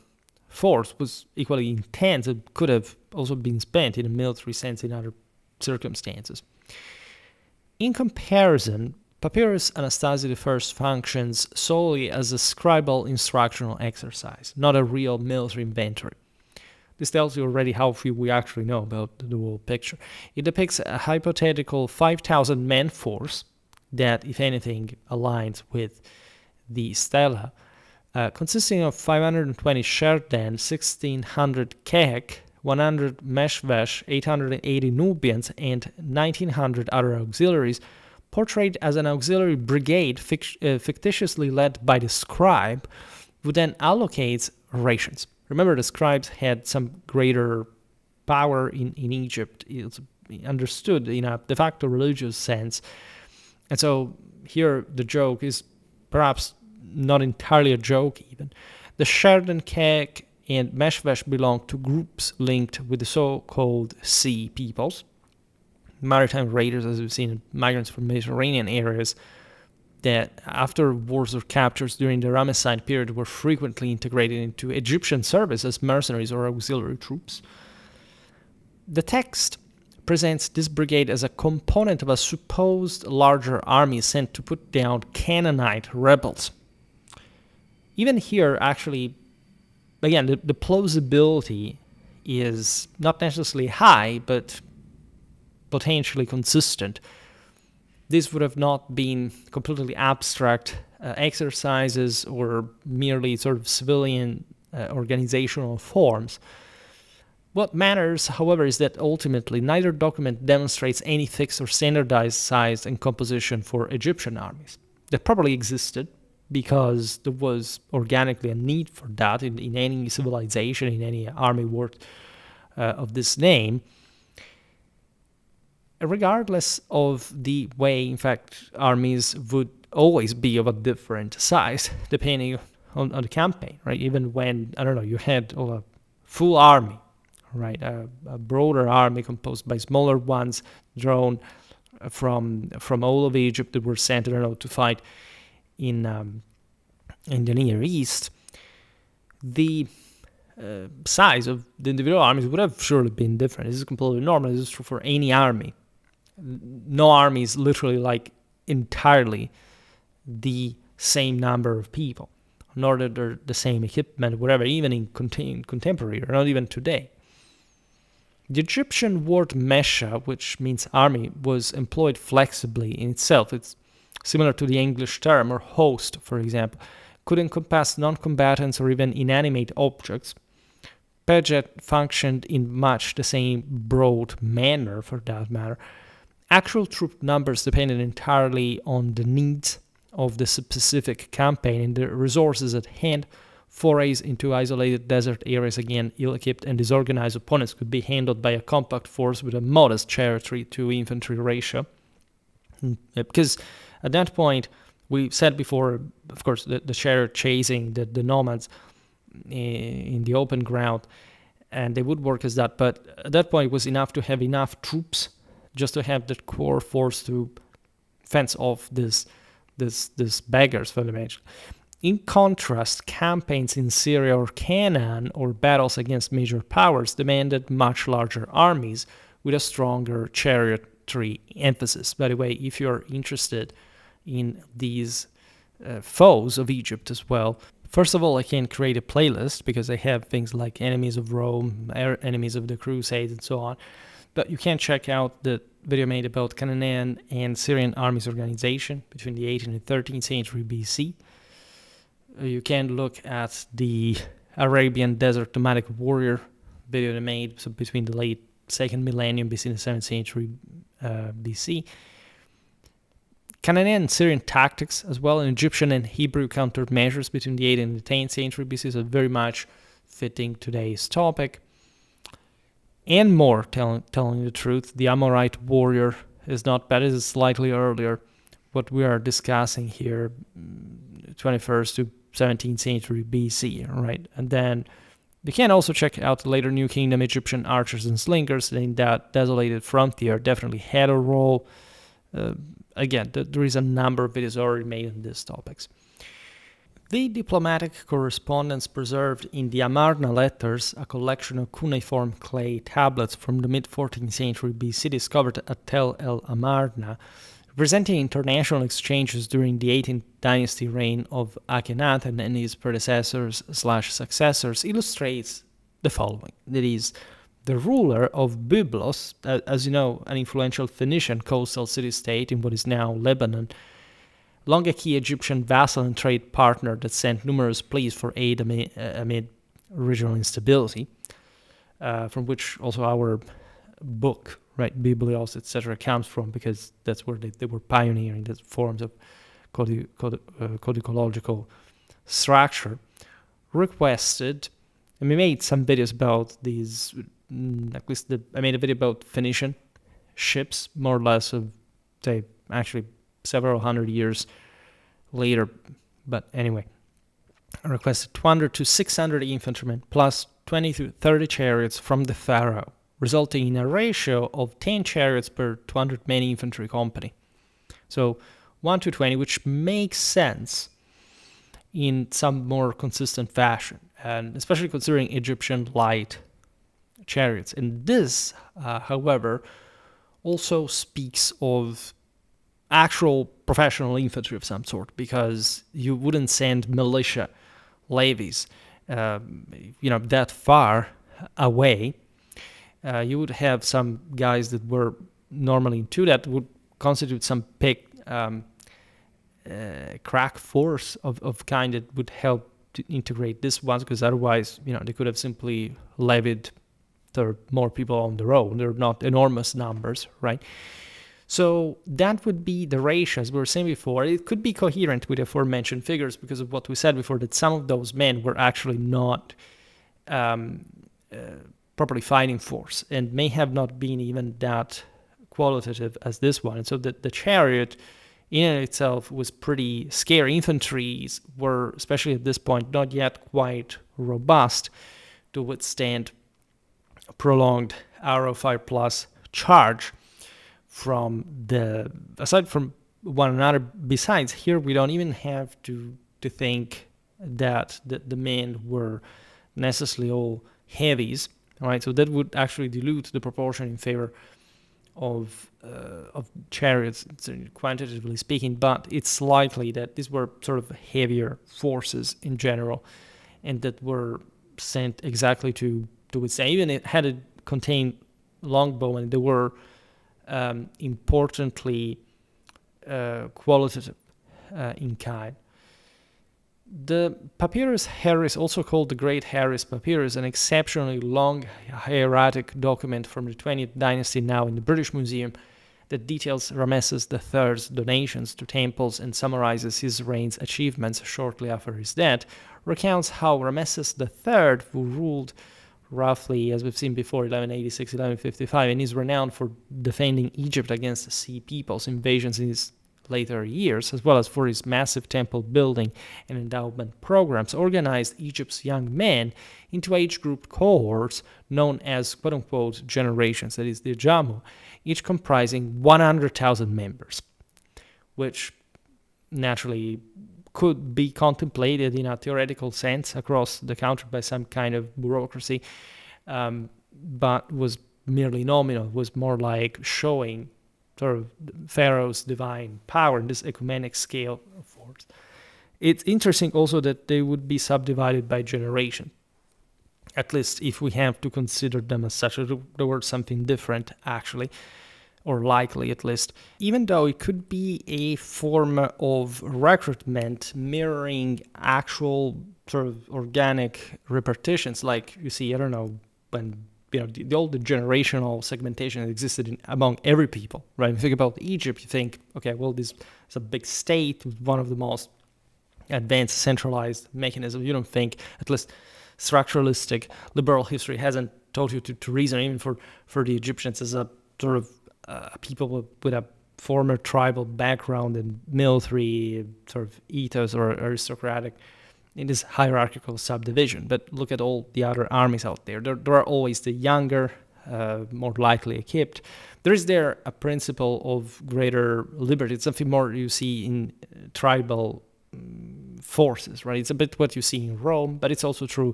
force was equally intense. It could have also been spent in a military sense in other circumstances. In comparison, Papyrus Anastasi I functions solely as a scribal instructional exercise, not a real military inventory. This tells you already how few we actually know about the whole picture. It depicts a hypothetical 5,000-man force that, if anything, aligns with the stela, consisting of 520 Sherdan, 1,600 Kehek, 100 Meshvesh, 880 Nubians, and 1,900 other auxiliaries, portrayed as an auxiliary brigade fictitiously led by the scribe, who then allocates rations. Remember, the scribes had some greater power in Egypt. It's understood in a de facto religious sense. And so here the joke is perhaps not entirely a joke even. The Sherdan, Kek, and Meshvesh belong to groups linked with the so-called Sea peoples, maritime raiders, as we've seen, migrants from Mediterranean areas that after wars or captures during the Ramesside period were frequently integrated into Egyptian service as mercenaries or auxiliary troops. The text presents this brigade as a component of a supposed larger army sent to put down Canaanite rebels. Even here, actually, again, the plausibility is not necessarily high, but potentially consistent. This would have not been completely abstract exercises or merely sort of civilian organizational forms. What matters, however, is that ultimately neither document demonstrates any fixed or standardized size and composition for Egyptian armies. That probably existed because there was organically a need for that in any civilization, in any army work of this name. Regardless of the way, in fact, armies would always be of a different size depending on the campaign, right? Even when, I don't know, you had a full army, right? A broader army composed by smaller ones drawn from all of Egypt that were sent, I don't know, to fight in the Near East. The size of the individual armies would have surely been different. This is completely normal. This is true for any army. No army is literally like entirely the same number of people, nor that they're the same equipment, whatever, even in contemporary, or not even today. The Egyptian word mesha, which means army, was employed flexibly in itself. It's similar to the English term, or host, for example, could encompass non-combatants or even inanimate objects. budget functioned in much the same broad manner, for that matter. Actual troop numbers depended entirely on the needs of the specific campaign and the resources at hand. Forays into isolated desert areas, again ill-equipped and disorganized opponents, could be handled by a compact force with a modest chariot to infantry ratio. Because at that point, we said before, of course, the chariot chasing the nomads in the open ground, and they would work as that. But at that point, it was enough to have enough troops just to have the core force to fence off this beggars for the image. In contrast, campaigns in Syria or Canaan or battles against major powers demanded much larger armies with a stronger chariotry emphasis. By the way, if you're interested in these foes of Egypt as well, first of all, I can create a playlist because I have things like enemies of Rome, enemies of the Crusades, and so on. But you can check out the video made about Canaan and Syrian armies organization between the 18th and 13th century BC. You can look at the Arabian desert nomadic warrior video they made between the late 2nd millennium BC and the 7th century BC. Canaan and Syrian tactics as well, and Egyptian and Hebrew countermeasures between the 8th and the 10th century BC, so very much fitting today's topic. And more, telling the truth, the Amorite warrior is not bad, it is slightly earlier. What we are discussing here, 21st to 17th century BC, right? And then you can also check out the later New Kingdom Egyptian archers and slingers in that desolated frontier, definitely had a role. Again, there is a number of videos already made on these topics. The diplomatic correspondence preserved in the Amarna letters, a collection of cuneiform clay tablets from the mid-14th century BC discovered at Tel el Amarna, representing international exchanges during the 18th dynasty reign of Akhenaten and his predecessors/successors, illustrates the following. That is, the ruler of Byblos, as you know, an influential Phoenician coastal city-state in what is now Lebanon, long a key Egyptian vassal and trade partner that sent numerous pleas for aid amid regional instability, from which also our book, right, Biblios, etc., comes from, because that's where they were pioneering the forms of codicological structure, requested, and we made some videos about these, at least I made a video about Phoenician ships, more or less of, say, actually several hundred years later, but anyway, I requested 200 to 600 infantrymen plus 20 to 30 chariots from the pharaoh, resulting in a ratio of 10 chariots per 200 men infantry company. So 1 to 20, which makes sense in some more consistent fashion, and especially considering Egyptian light chariots. And this, however, also speaks of actual professional infantry of some sort, because you wouldn't send militia levies, that far away. You would have some guys that were normally into that would constitute some big crack force of kind that would help to integrate this ones, because otherwise, they could have simply levied more people on their own. They're not enormous numbers, right? So that would be the ratio, as we were saying before. It could be coherent with the aforementioned figures because of what we said before, that some of those men were actually not properly fighting force and may have not been even that qualitative as this one. And so the chariot in itself was pretty scary. Infantries were, especially at this point, not yet quite robust to withstand a prolonged arrow fire plus charge from aside from one another. Besides, here we don't even have to think that the men were necessarily all heavies, right? So that would actually dilute the proportion in favor of chariots, quantitatively speaking. But it's likely that these were sort of heavier forces in general, and that were sent exactly to withstand. Even it had it contained longbowmen, they were importantly qualitative in kind. The Papyrus Harris, also called the Great Harris Papyrus, an exceptionally long hieratic document from the 20th dynasty now in the British Museum that details Ramesses III's donations to temples and summarizes his reign's achievements shortly after his death, recounts how Ramesses III, who ruled roughly, as we've seen before, 1186, 1155, and is renowned for defending Egypt against the Sea People's invasions in his later years, as well as for his massive temple building and endowment programs, organized Egypt's young men into age-grouped cohorts known as quote-unquote generations, that is the Jamu, each comprising 100,000 members, which naturally could be contemplated in a theoretical sense across the country by some kind of bureaucracy, but was merely nominal, was more like showing sort of Pharaoh's divine power in this ecumenic scale of force. It's interesting also that they would be subdivided by generation, at least if we have to consider them as such. The word something different, actually, or likely at least, even though it could be a form of recruitment mirroring actual sort of organic repartitions, like you see, I don't know, when all the generational segmentation that existed among every people, right? If you think about Egypt, you think, okay, well, this is a big state with one of the most advanced centralized mechanisms. You don't think, at least structuralistic liberal history hasn't taught you to reason, even for the Egyptians as a sort of people with a former tribal background and military sort of ethos or aristocratic in this hierarchical subdivision. But look at all the other armies out there. There are always the younger, more likely equipped. There is a principle of greater liberty. It's something more you see in tribal forces, right? It's a bit what you see in Rome, but it's also true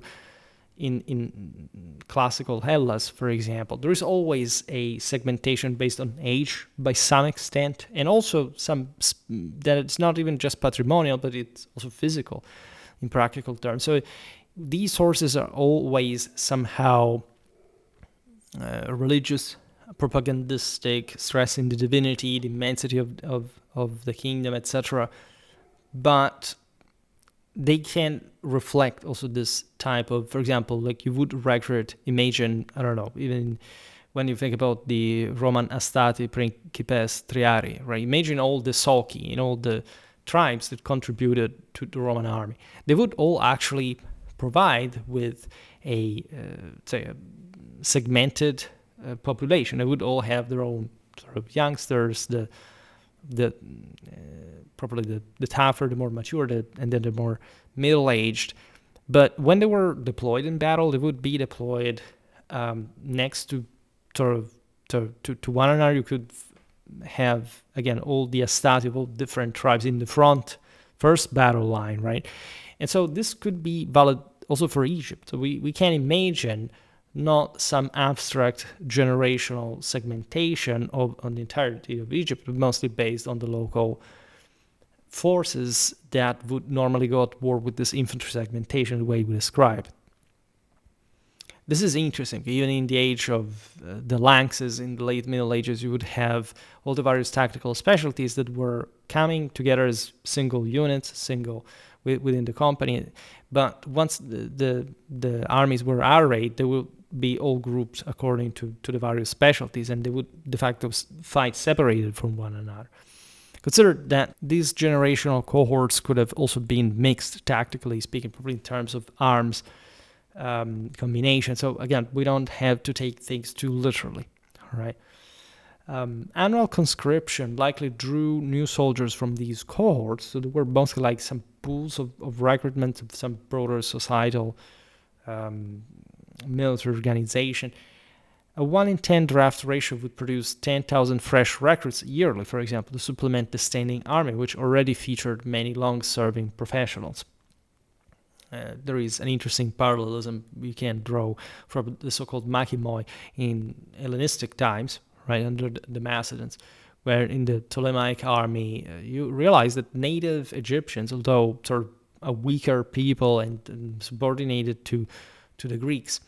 in classical Hellas, for example. There is always a segmentation based on age by some extent, and also some that it's not even just patrimonial, but it's also physical in practical terms. So these sources are always somehow religious, propagandistic, stressing the divinity, the immensity of the kingdom, etc. But they can reflect also this type of, for example, like you would imagine, I don't know, even when you think about the Roman Astati Principes Triari, right? Imagine all the Solchi and all the tribes that contributed to the Roman army. They would all actually provide with a segmented population. They would all have their own sort of youngsters, probably the tougher, the more mature, and then the more middle-aged. But when they were deployed in battle, they would be deployed next to one another. You could have, again, all the Astati of all different tribes in the first battle line, right? And so this could be valid also for Egypt. So we can imagine not some abstract generational segmentation on the entirety of Egypt, but mostly based on the local forces that would normally go at war with this infantry segmentation the way we described. This is interesting. Even in the age of the Lanxes in the late Middle Ages, you would have all the various tactical specialties that were coming together as single units, within the company. But once the armies were arrayed, they would be all grouped according to the various specialties, and they would de facto fight separated from one another. Consider that these generational cohorts could have also been mixed, tactically speaking, probably in terms of arms combination. So again, we don't have to take things too literally, all right? Annual conscription likely drew new soldiers from these cohorts, so there were mostly like some pools of recruitment of some broader societal military organization. A 1 in 10 draft ratio would produce 10,000 fresh recruits yearly, for example, to supplement the standing army, which already featured many long-serving professionals. There is an interesting parallelism we can draw from the so-called Machimoi in Hellenistic times, right, under the Macedons, where in the Ptolemaic army, you realize that native Egyptians, although sort of a weaker people and subordinated to the Greeks,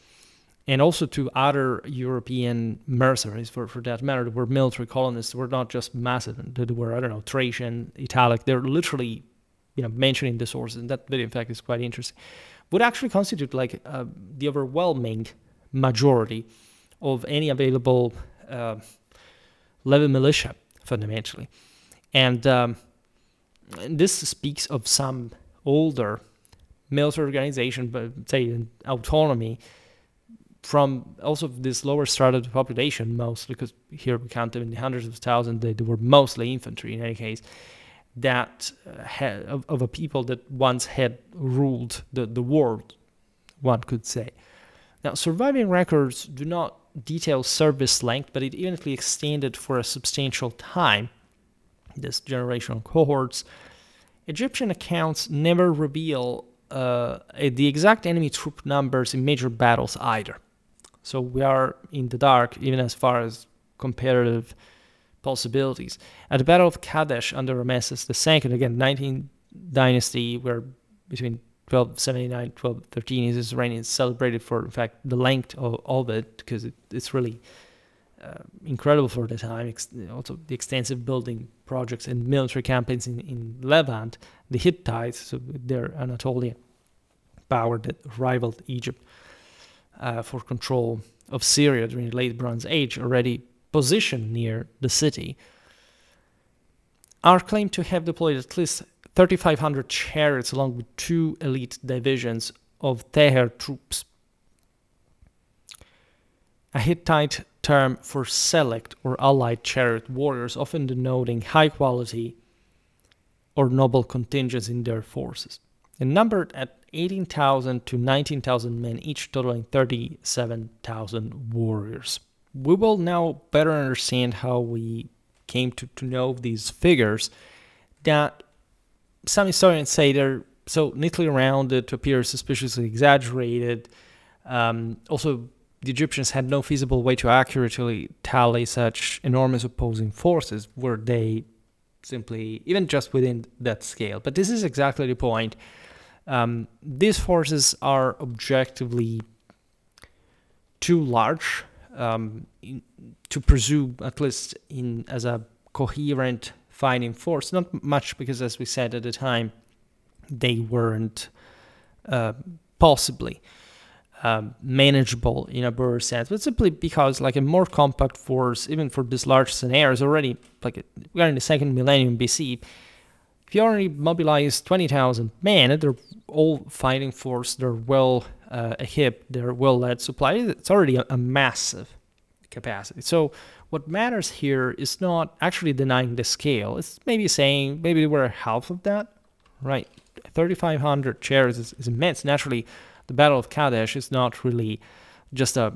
and also to other European mercenaries, for that matter, that were military colonists, were not just Macedon, that were, I don't know, Thracian, Italic. They're literally mentioning the sources, and that video in fact is quite interesting, would actually constitute like the overwhelming majority of any available level militia, fundamentally. And this speaks of some older military organization, but say in autonomy, from also this lower strata of the population, mostly, because here we count them in the hundreds of thousands, they were mostly infantry in any case, that of a people that once had ruled the world, one could say. Now, surviving records do not detail service length, but it eventually extended for a substantial time, this generational cohorts. Egyptian accounts never reveal the exact enemy troop numbers in major battles either. So we are in the dark, even as far as comparative possibilities. At the Battle of Kadesh under Ramesses II, again, 19th dynasty, where between 1279 and 1213 his reign is celebrated for, in fact, the length of it, because it's really incredible for the time. Also, the extensive building projects and military campaigns in Levant, the Hittites, so their Anatolian power that rivaled Egypt for control of Syria during the late Bronze Age, already positioned near the city, are claimed to have deployed at least 3,500 chariots along with 2 elite divisions of Teher troops, a Hittite term for select or allied chariot warriors, often denoting high quality or noble contingents in their forces, and numbered at 18,000 to 19,000 men, each totaling 37,000 warriors. We will now better understand how we came to know these figures, that some historians say they're so neatly rounded to appear suspiciously exaggerated. Also, the Egyptians had no feasible way to accurately tally such enormous opposing forces, were they simply even just within that scale. But this is exactly the point. These forces are objectively too large to presume, at least as a coherent fighting force. Not much because, as we said at the time, they weren't possibly manageable in a broader sense, but simply because like a more compact force, even for this large scenarios, already like we are in the second millennium BC. If you already mobilize 20,000 men, they're all fighting force, they're well equipped, they're well led supply. It's already a massive capacity. So what matters here is not actually denying the scale. It's maybe saying maybe we're half of that, right? 3,500 chariots is immense. Naturally, the Battle of Kadesh is not really just a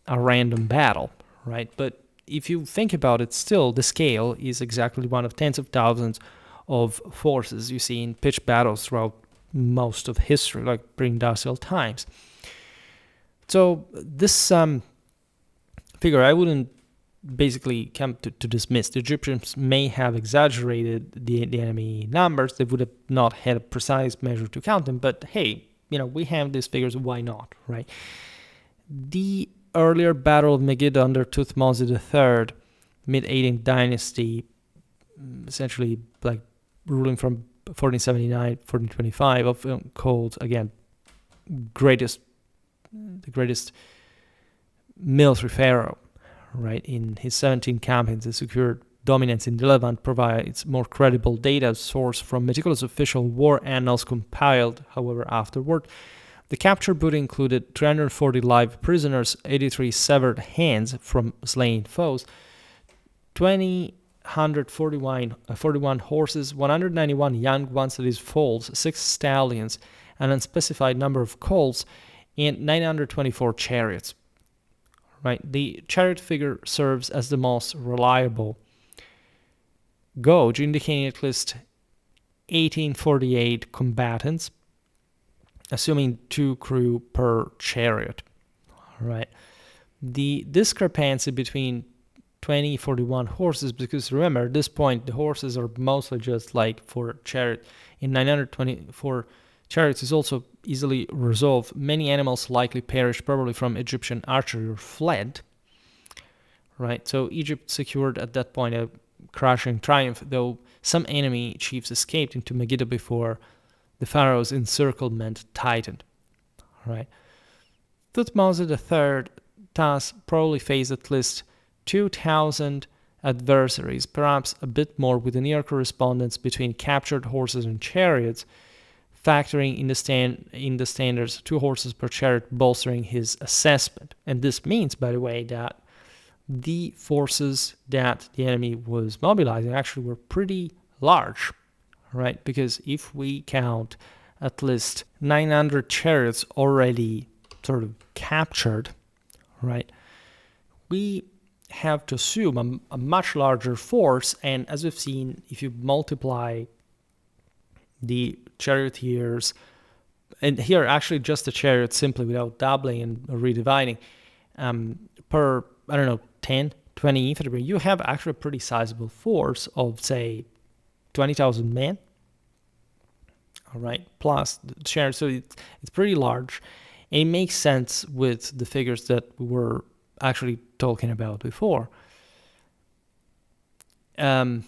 random battle, right? But if you think about it, still the scale is exactly one of tens of thousands of forces you see in pitched battles throughout most of history, like pre-industrial times. So this figure, I wouldn't basically come to dismiss. The Egyptians may have exaggerated the enemy numbers. They would have not had a precise measure to count them, but hey, we have these figures, why not, right? The earlier Battle of Megiddo under Thutmose III, mid-18th dynasty, essentially like ruling from 1479, 1425, often called, again, the greatest military pharaoh, right? In his 17 campaigns, he secured dominance in the Levant, provides more credible data sourced from meticulous official war annals compiled, however, afterward. The captured booty included 340 live prisoners, 83 severed hands from slain foes, 41 horses, 191 young ones, that is foals, 6 stallions, an unspecified number of colts, and 924 chariots. Right, the chariot figure serves as the most reliable gauge, indicating at least 1848 combatants, assuming 2 crew per chariot. Right, the discrepancy between 41 horses, because remember at this point the horses are mostly just like for chariot. In 924 chariots is also easily resolved. Many animals likely perished, probably from Egyptian archery or fled. Right, so Egypt secured at that point a crushing triumph, though some enemy chiefs escaped into Megiddo before the pharaoh's encirclement tightened. Right. Thutmose III thus probably faced at least 2,000 adversaries, perhaps a bit more, with a near correspondence between captured horses and chariots, factoring in the standards 2 horses per chariot, bolstering his assessment. And this means, by the way, that the forces that the enemy was mobilizing actually were pretty large, right? Because if we count at least 900 chariots already sort of captured, right, we have to assume a much larger force. And as we've seen, if you multiply the charioteers, and here actually just the chariots simply without doubling and redividing, per, I don't know, 10, 20 infantry, you have actually a pretty sizable force of, say, 20,000 men. All right, plus the chariots, so it's pretty large. And it makes sense with the figures that we were actually talking about before. Again,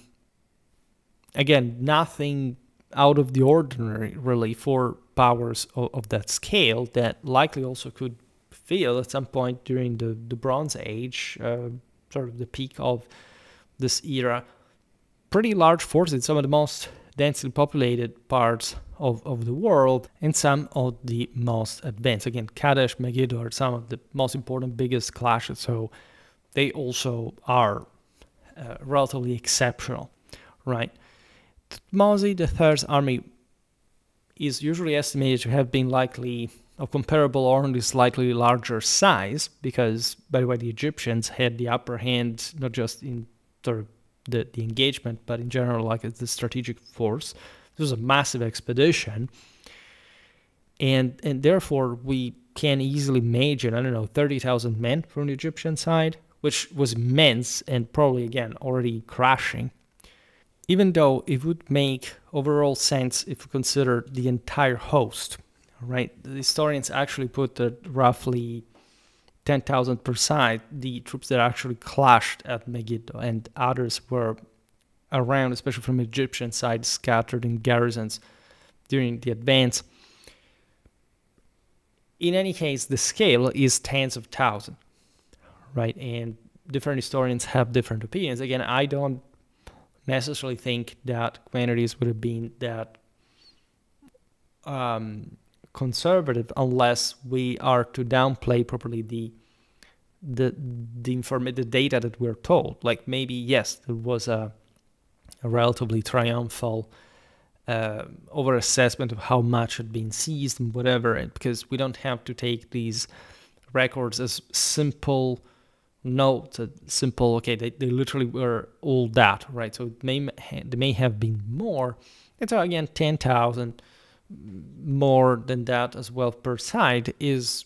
nothing out of the ordinary, really, for powers of that scale that likely also could feel at some point during the Bronze Age, sort of the peak of this era. Pretty large forces in some of the most densely populated parts of the world, and some of the most advanced. Again, Kadesh, Megiddo are some of the most important, biggest clashes, so they also are relatively exceptional, right? Thutmose III's army is usually estimated to have been likely of comparable or only slightly larger size, because, by the way, the Egyptians had the upper hand, not just in sort of the engagement, but in general, like the strategic force. This was a massive expedition, and therefore we can easily imagine, 30,000 men from the Egyptian side, which was immense and probably, again, already crashing. Even though it would make overall sense if you consider the entire host, right? The historians actually put that roughly 10,000 per side, the troops that actually clashed at Megiddo, and others were around, especially from the Egyptian side, scattered in garrisons during the advance. In any case, the scale is tens of thousands, right? And different historians have different opinions. Again, I don't necessarily think that quantities would have been that conservative, unless we are to downplay properly the data that we're told. Like, maybe, yes, there was a relatively triumphal overassessment of how much had been seized and whatever, because we don't have to take these records as simple notes, okay, they literally were all that, right? So they may have been more. And so again, 10,000 more than that as well per side is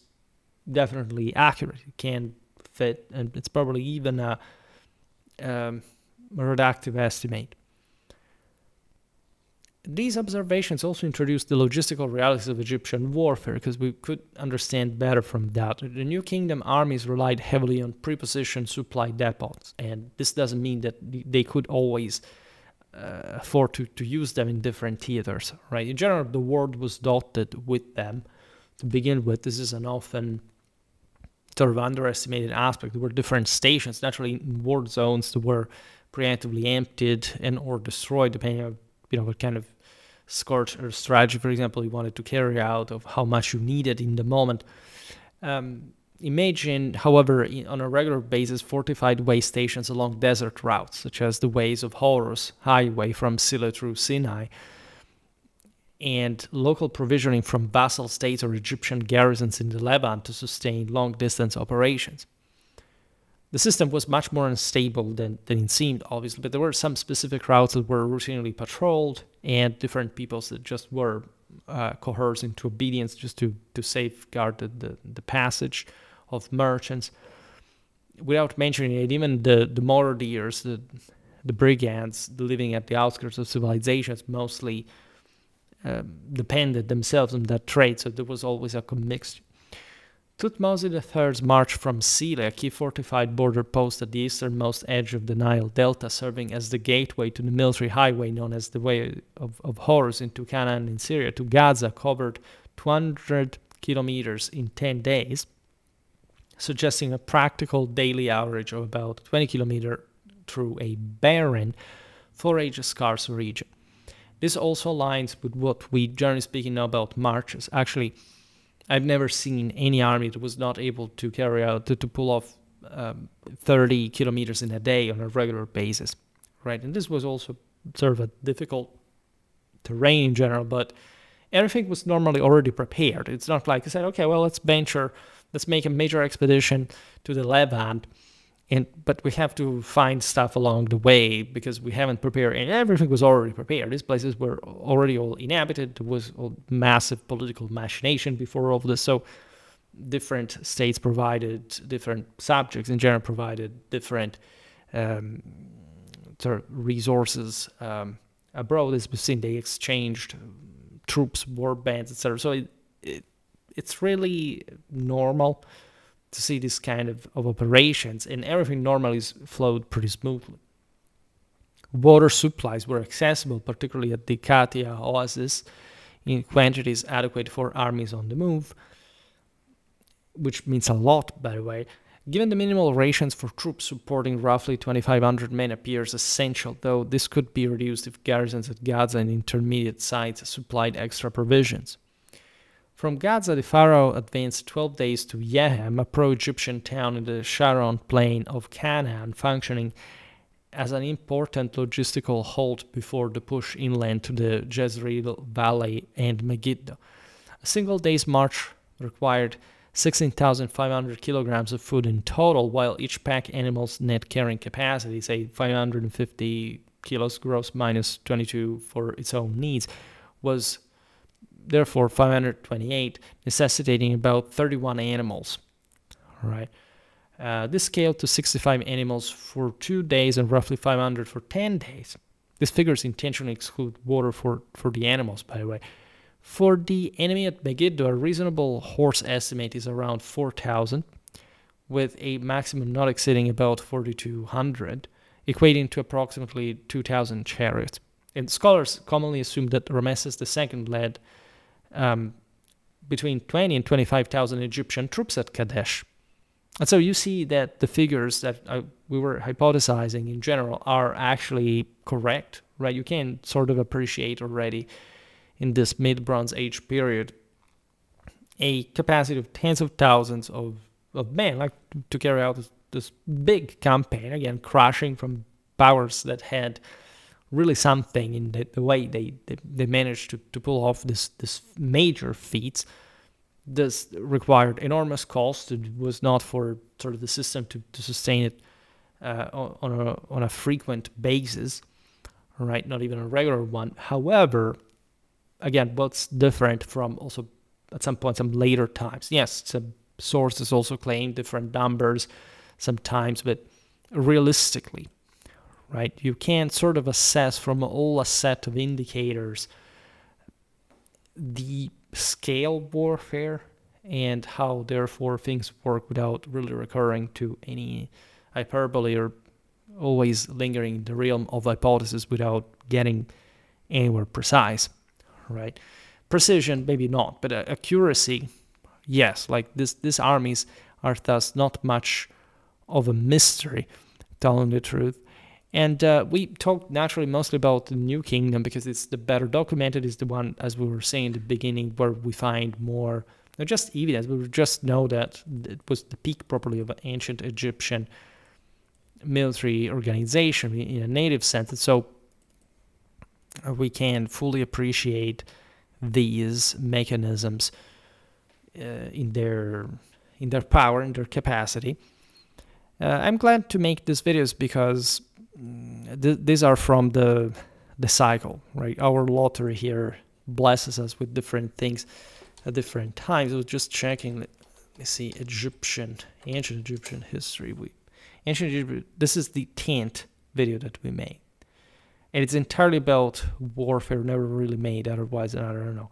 definitely accurate. It can fit, and it's probably even a reductive estimate. These observations also introduced the logistical realities of Egyptian warfare, because we could understand better from that. The New Kingdom armies relied heavily on prepositioned supply depots, and this doesn't mean that they could always afford to use them in different theaters, right? In general, the world was dotted with them to begin with. This is an often sort of underestimated aspect. There were different stations. Naturally, in war zones, they were preemptively emptied and or destroyed, depending on what kind of scourge or strategy, for example, you wanted to carry out, of how much you needed in the moment. Imagine, however, on a regular basis, fortified way stations along desert routes, such as the Ways of Horus highway from Silla through Sinai, and local provisioning from vassal states or Egyptian garrisons in the Levant to sustain long-distance operations. The system was much more unstable than it seemed, obviously, but there were some specific routes that were routinely patrolled, and different peoples that just were coerced into obedience just to safeguard the passage of merchants. Without mentioning it, even the marauders, the brigands living at the outskirts of civilizations, mostly depended themselves on that trade, so there was always a commixture. Thutmose III's march from Sile, a key fortified border post at the easternmost edge of the Nile Delta, serving as the gateway to the military highway known as the Way of Horus into Canaan in Syria to Gaza, covered 200 kilometers in 10 days, suggesting a practical daily average of about 20 kilometers through a barren, forage-scarce region. This also aligns with what we, generally speaking, know about marches. Actually, I've never seen any army that was not able to carry out, to pull off 30 kilometers in a day on a regular basis, right? And this was also sort of a difficult terrain in general, but everything was normally already prepared. It's not like I said, okay, well, let's make a major expedition to the Levant, but we have to find stuff along the way because we haven't prepared, and everything was already prepared. These places were already all inhabited. There was a massive political machination before all of this, so different states provided different subjects in general, provided different sort of resources abroad. As we've seen, they exchanged troops, war bands, etc. So it's really normal to see this kind of operations, and everything normally flowed pretty smoothly. Water supplies were accessible, particularly at the Katia oasis, in quantities adequate for armies on the move, which means a lot, by the way. Given the minimal rations for troops supporting roughly 2,500 men appears essential, though this could be reduced if garrisons at Gaza and intermediate sites supplied extra provisions. From Gaza, the pharaoh advanced 12 days to Yehem, a pro-Egyptian town in the Sharon plain of Canaan, functioning as an important logistical halt before the push inland to the Jezreel Valley and Megiddo. A single day's march required 16,500 kilograms of food in total, while each pack animal's net carrying capacity, say 550 kilos gross minus 22 for its own needs, was therefore 528, necessitating about 31 animals. Right. This scaled to 65 animals for 2 days and roughly 500 for 10 days. These figures intentionally exclude water for the animals, by the way. For the enemy at Megiddo, a reasonable horse estimate is around 4,000, with a maximum not exceeding about 4,200, equating to approximately 2,000 chariots. And scholars commonly assume that Ramesses II led between 20 and 25,000 Egyptian troops at Kadesh. And so you see that the figures that we were hypothesizing in general are actually correct, right? You can sort of appreciate already in this mid-Bronze Age period a capacity of tens of thousands of men, like to carry out this big campaign, again, crushing from powers that had really something in the way they managed to pull off this major feats. This required enormous cost. It was not for sort of the system to sustain it on a frequent basis, right? Not even a regular one. However, again, what's different from also at some point, some later times. Yes, some sources also claim different numbers sometimes, but realistically, right, you can sort of assess from all a set of indicators the scale warfare and how therefore things work without really recurring to any hyperbole or always lingering in the realm of hypothesis without getting anywhere precise, right? Precision, maybe not, but accuracy, yes. Like these armies are thus not much of a mystery, telling the truth. And we talked naturally mostly about the New Kingdom because it's the better documented, is the one, as we were saying in the beginning, where we find more, not just evidence, but we just know that it was the peak properly of ancient Egyptian military organization in a native sense. And so we can fully appreciate these mechanisms in their power, in their capacity. I'm glad to make these videos because these are from the cycle, right? Our lottery here blesses us with different things at different times. I was just checking. Let me see, ancient Egyptian history. This is the 10th video that we made, and it's entirely about warfare. Never really made otherwise than, I don't know,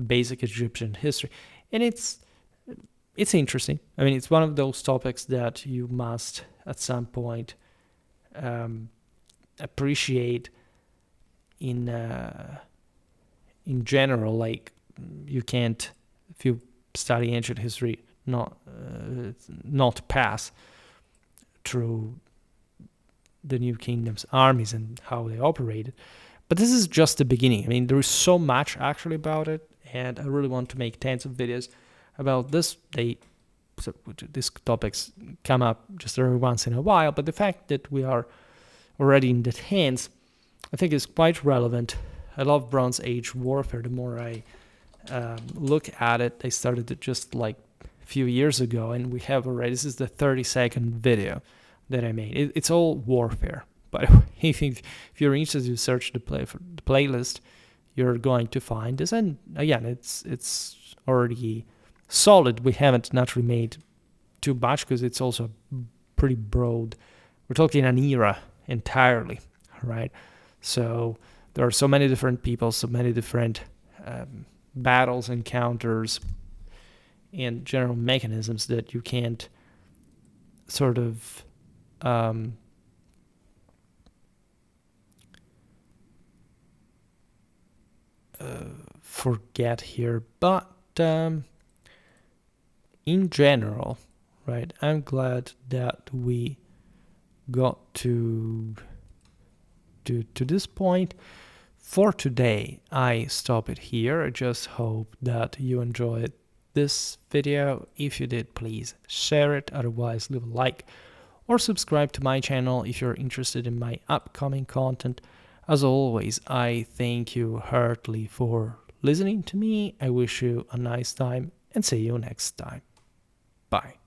basic Egyptian history, and it's it's interesting. I mean, it's one of those topics that you must at some point appreciate in general. Like, you can't, if you study ancient history, not pass through the New Kingdom's armies and how they operated. But this is just the beginning. I mean, there is so much actually about it, and I really want to make tons of videos about this. These topics come up just every once in a while, but the fact that we are already in that hands, I think is quite relevant. I love Bronze Age warfare. The more I look at it, I started it just like a few years ago, and we have already, this is the 30-second video that I made. It's all warfare. But if you're interested, you search the playlist, you're going to find this. And again, it's already solid. We haven't naturally made too much because it's also pretty broad. We're talking an era entirely, right? So there are so many different people, so many different battles, encounters, and general mechanisms that you can't sort of forget here. But in general, right, I'm glad that we got to this point. For today, I stop it here. I just hope that you enjoyed this video. If you did, please share it. Otherwise, leave a like or subscribe to my channel if you're interested in my upcoming content. As always, I thank you heartily for listening to me. I wish you a nice time and see you next time. Bye.